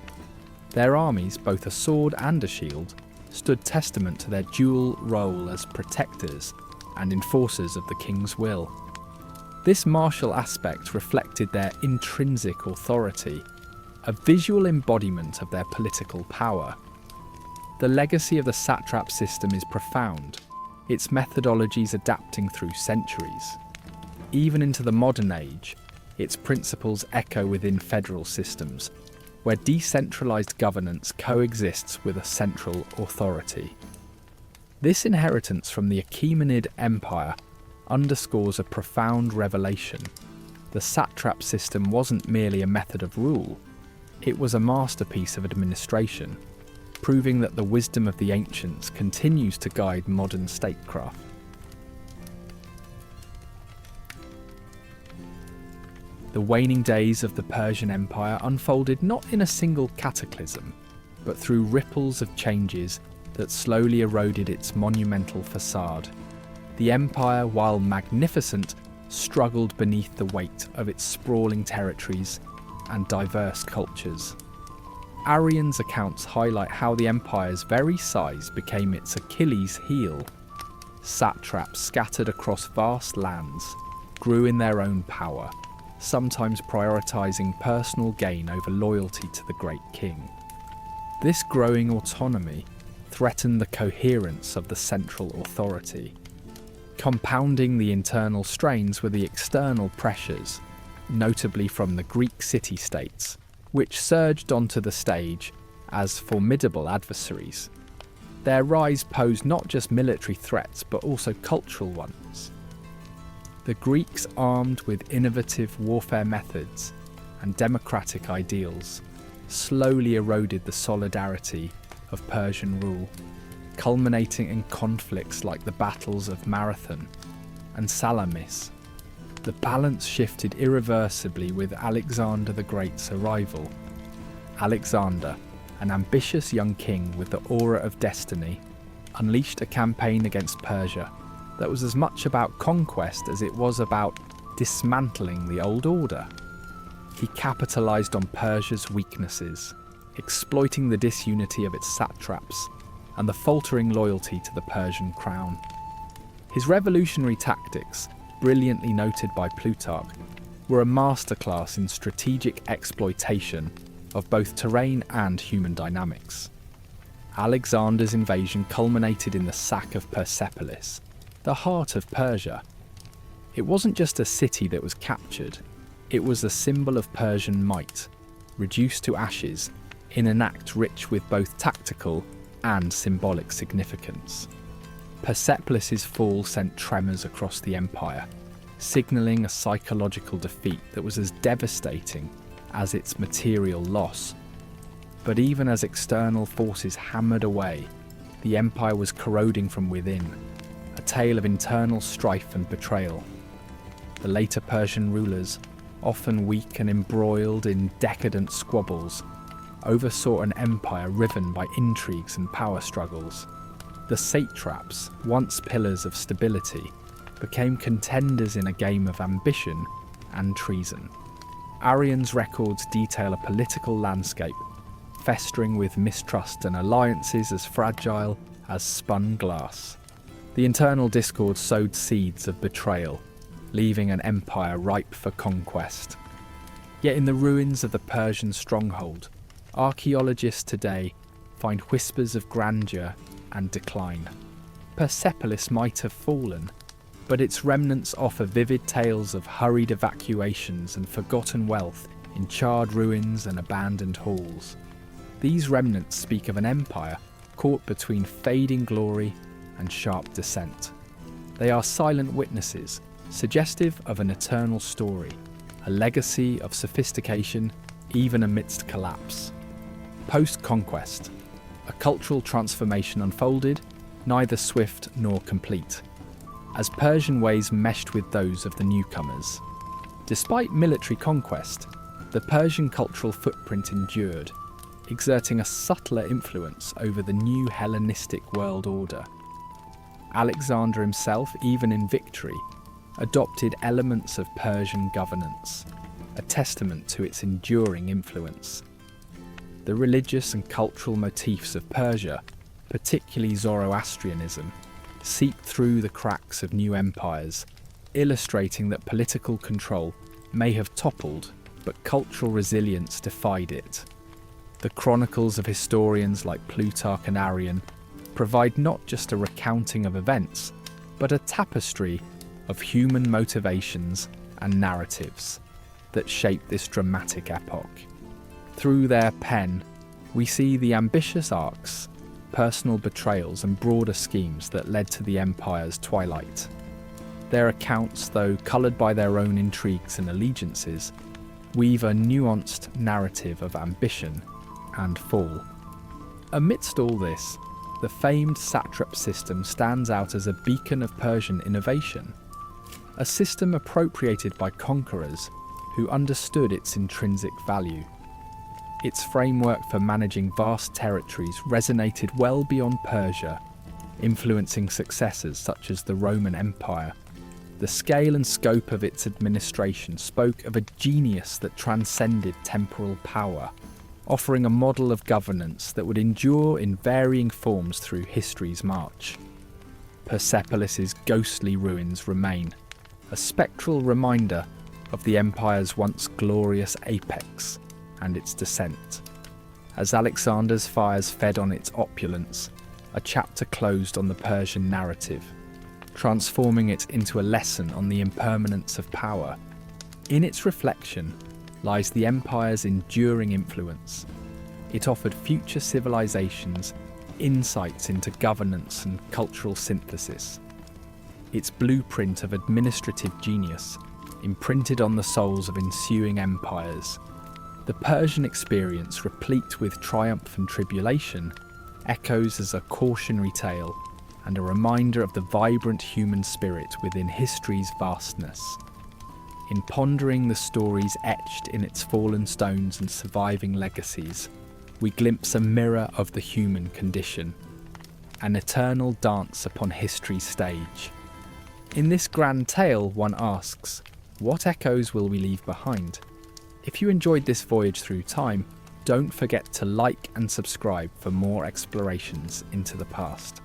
Their armies, both a sword and a shield, stood testament to their dual role as protectors and enforcers of the king's will. This martial aspect reflected their intrinsic authority, a visual embodiment of their political power. The legacy of the satrap system is profound, its methodologies adapting through centuries. Even into the modern age, its principles echo within federal systems, where decentralized governance coexists with a central authority. This inheritance from the Achaemenid Empire underscores a profound revelation. The satrap system wasn't merely a method of rule, it was a masterpiece of administration, proving that the wisdom of the ancients continues to guide modern statecraft. The waning days of the Persian Empire unfolded not in a single cataclysm, but through ripples of changes that slowly eroded its monumental facade. The empire, while magnificent, struggled beneath the weight of its sprawling territories and diverse cultures. Arrian's accounts highlight how the empire's very size became its Achilles' heel. Satraps scattered across vast lands grew in their own power, sometimes prioritizing personal gain over loyalty to the great king. This growing autonomy threatened the coherence of the central authority. Compounding the internal strains were the external pressures, notably from the Greek city-states, which surged onto the stage as formidable adversaries. Their rise posed not just military threats but also cultural ones. The Greeks, armed with innovative warfare methods and democratic ideals, slowly eroded the solidarity of Persian rule, culminating in conflicts like the battles of Marathon and Salamis. The balance shifted irreversibly with Alexander the Great's arrival. Alexander, an ambitious young king with the aura of destiny, unleashed a campaign against Persia that was as much about conquest as it was about dismantling the old order. He capitalized on Persia's weaknesses, exploiting the disunity of its satraps and the faltering loyalty to the Persian crown. His revolutionary tactics, brilliantly noted by Plutarch, were a masterclass in strategic exploitation of both terrain and human dynamics. Alexander's invasion culminated in the sack of Persepolis, the heart of Persia. It wasn't just a city that was captured, it was a symbol of Persian might, reduced to ashes in an act rich with both tactical and symbolic significance. Persepolis' fall sent tremors across the empire, signalling a psychological defeat that was as devastating as its material loss. But even as external forces hammered away, the empire was corroding from within, a tale of internal strife and betrayal. The later Persian rulers, often weak and embroiled in decadent squabbles, oversaw an empire riven by intrigues and power struggles. The satraps, once pillars of stability, became contenders in a game of ambition and treason. Arrian's records detail a political landscape festering with mistrust and alliances as fragile as spun glass. The internal discord sowed seeds of betrayal, leaving an empire ripe for conquest. Yet in the ruins of the Persian stronghold, archaeologists today find whispers of grandeur and decline. Persepolis might have fallen, but its remnants offer vivid tales of hurried evacuations and forgotten wealth in charred ruins and abandoned halls. These remnants speak of an empire caught between fading glory and sharp descent. They are silent witnesses, suggestive of an eternal story, a legacy of sophistication even amidst collapse. Post-conquest, a cultural transformation unfolded, neither swift nor complete, as Persian ways meshed with those of the newcomers. Despite military conquest, the Persian cultural footprint endured, exerting a subtler influence over the new Hellenistic world order. Alexander himself, even in victory, adopted elements of Persian governance, a testament to its enduring influence. The religious and cultural motifs of Persia, particularly Zoroastrianism, seeped through the cracks of new empires, illustrating that political control may have toppled, but cultural resilience defied it. The chronicles of historians like Plutarch and Arrian provide not just a recounting of events, but a tapestry of human motivations and narratives that shaped this dramatic epoch. Through their pen, we see the ambitious arcs, personal betrayals and broader schemes that led to the empire's twilight. Their accounts, though coloured by their own intrigues and allegiances, weave a nuanced narrative of ambition and fall. Amidst all this, the famed satrap system stands out as a beacon of Persian innovation, a system appropriated by conquerors who understood its intrinsic value. Its framework for managing vast territories resonated well beyond Persia, influencing successors such as the Roman Empire. The scale and scope of its administration spoke of a genius that transcended temporal power, offering a model of governance that would endure in varying forms through history's march. Persepolis' ghostly ruins remain, a spectral reminder of the empire's once glorious apex and its descent. As Alexander's fires fed on its opulence, a chapter closed on the Persian narrative, transforming it into a lesson on the impermanence of power. In its reflection lies the empire's enduring influence. It offered future civilizations insights into governance and cultural synthesis. Its blueprint of administrative genius imprinted on the souls of ensuing empires. The Persian experience, replete with triumph and tribulation, echoes as a cautionary tale and a reminder of the vibrant human spirit within history's vastness. In pondering the stories etched in its fallen stones and surviving legacies, we glimpse a mirror of the human condition, an eternal dance upon history's stage. In this grand tale, one asks, what echoes will we leave behind? If you enjoyed this voyage through time, don't forget to like and subscribe for more explorations into the past.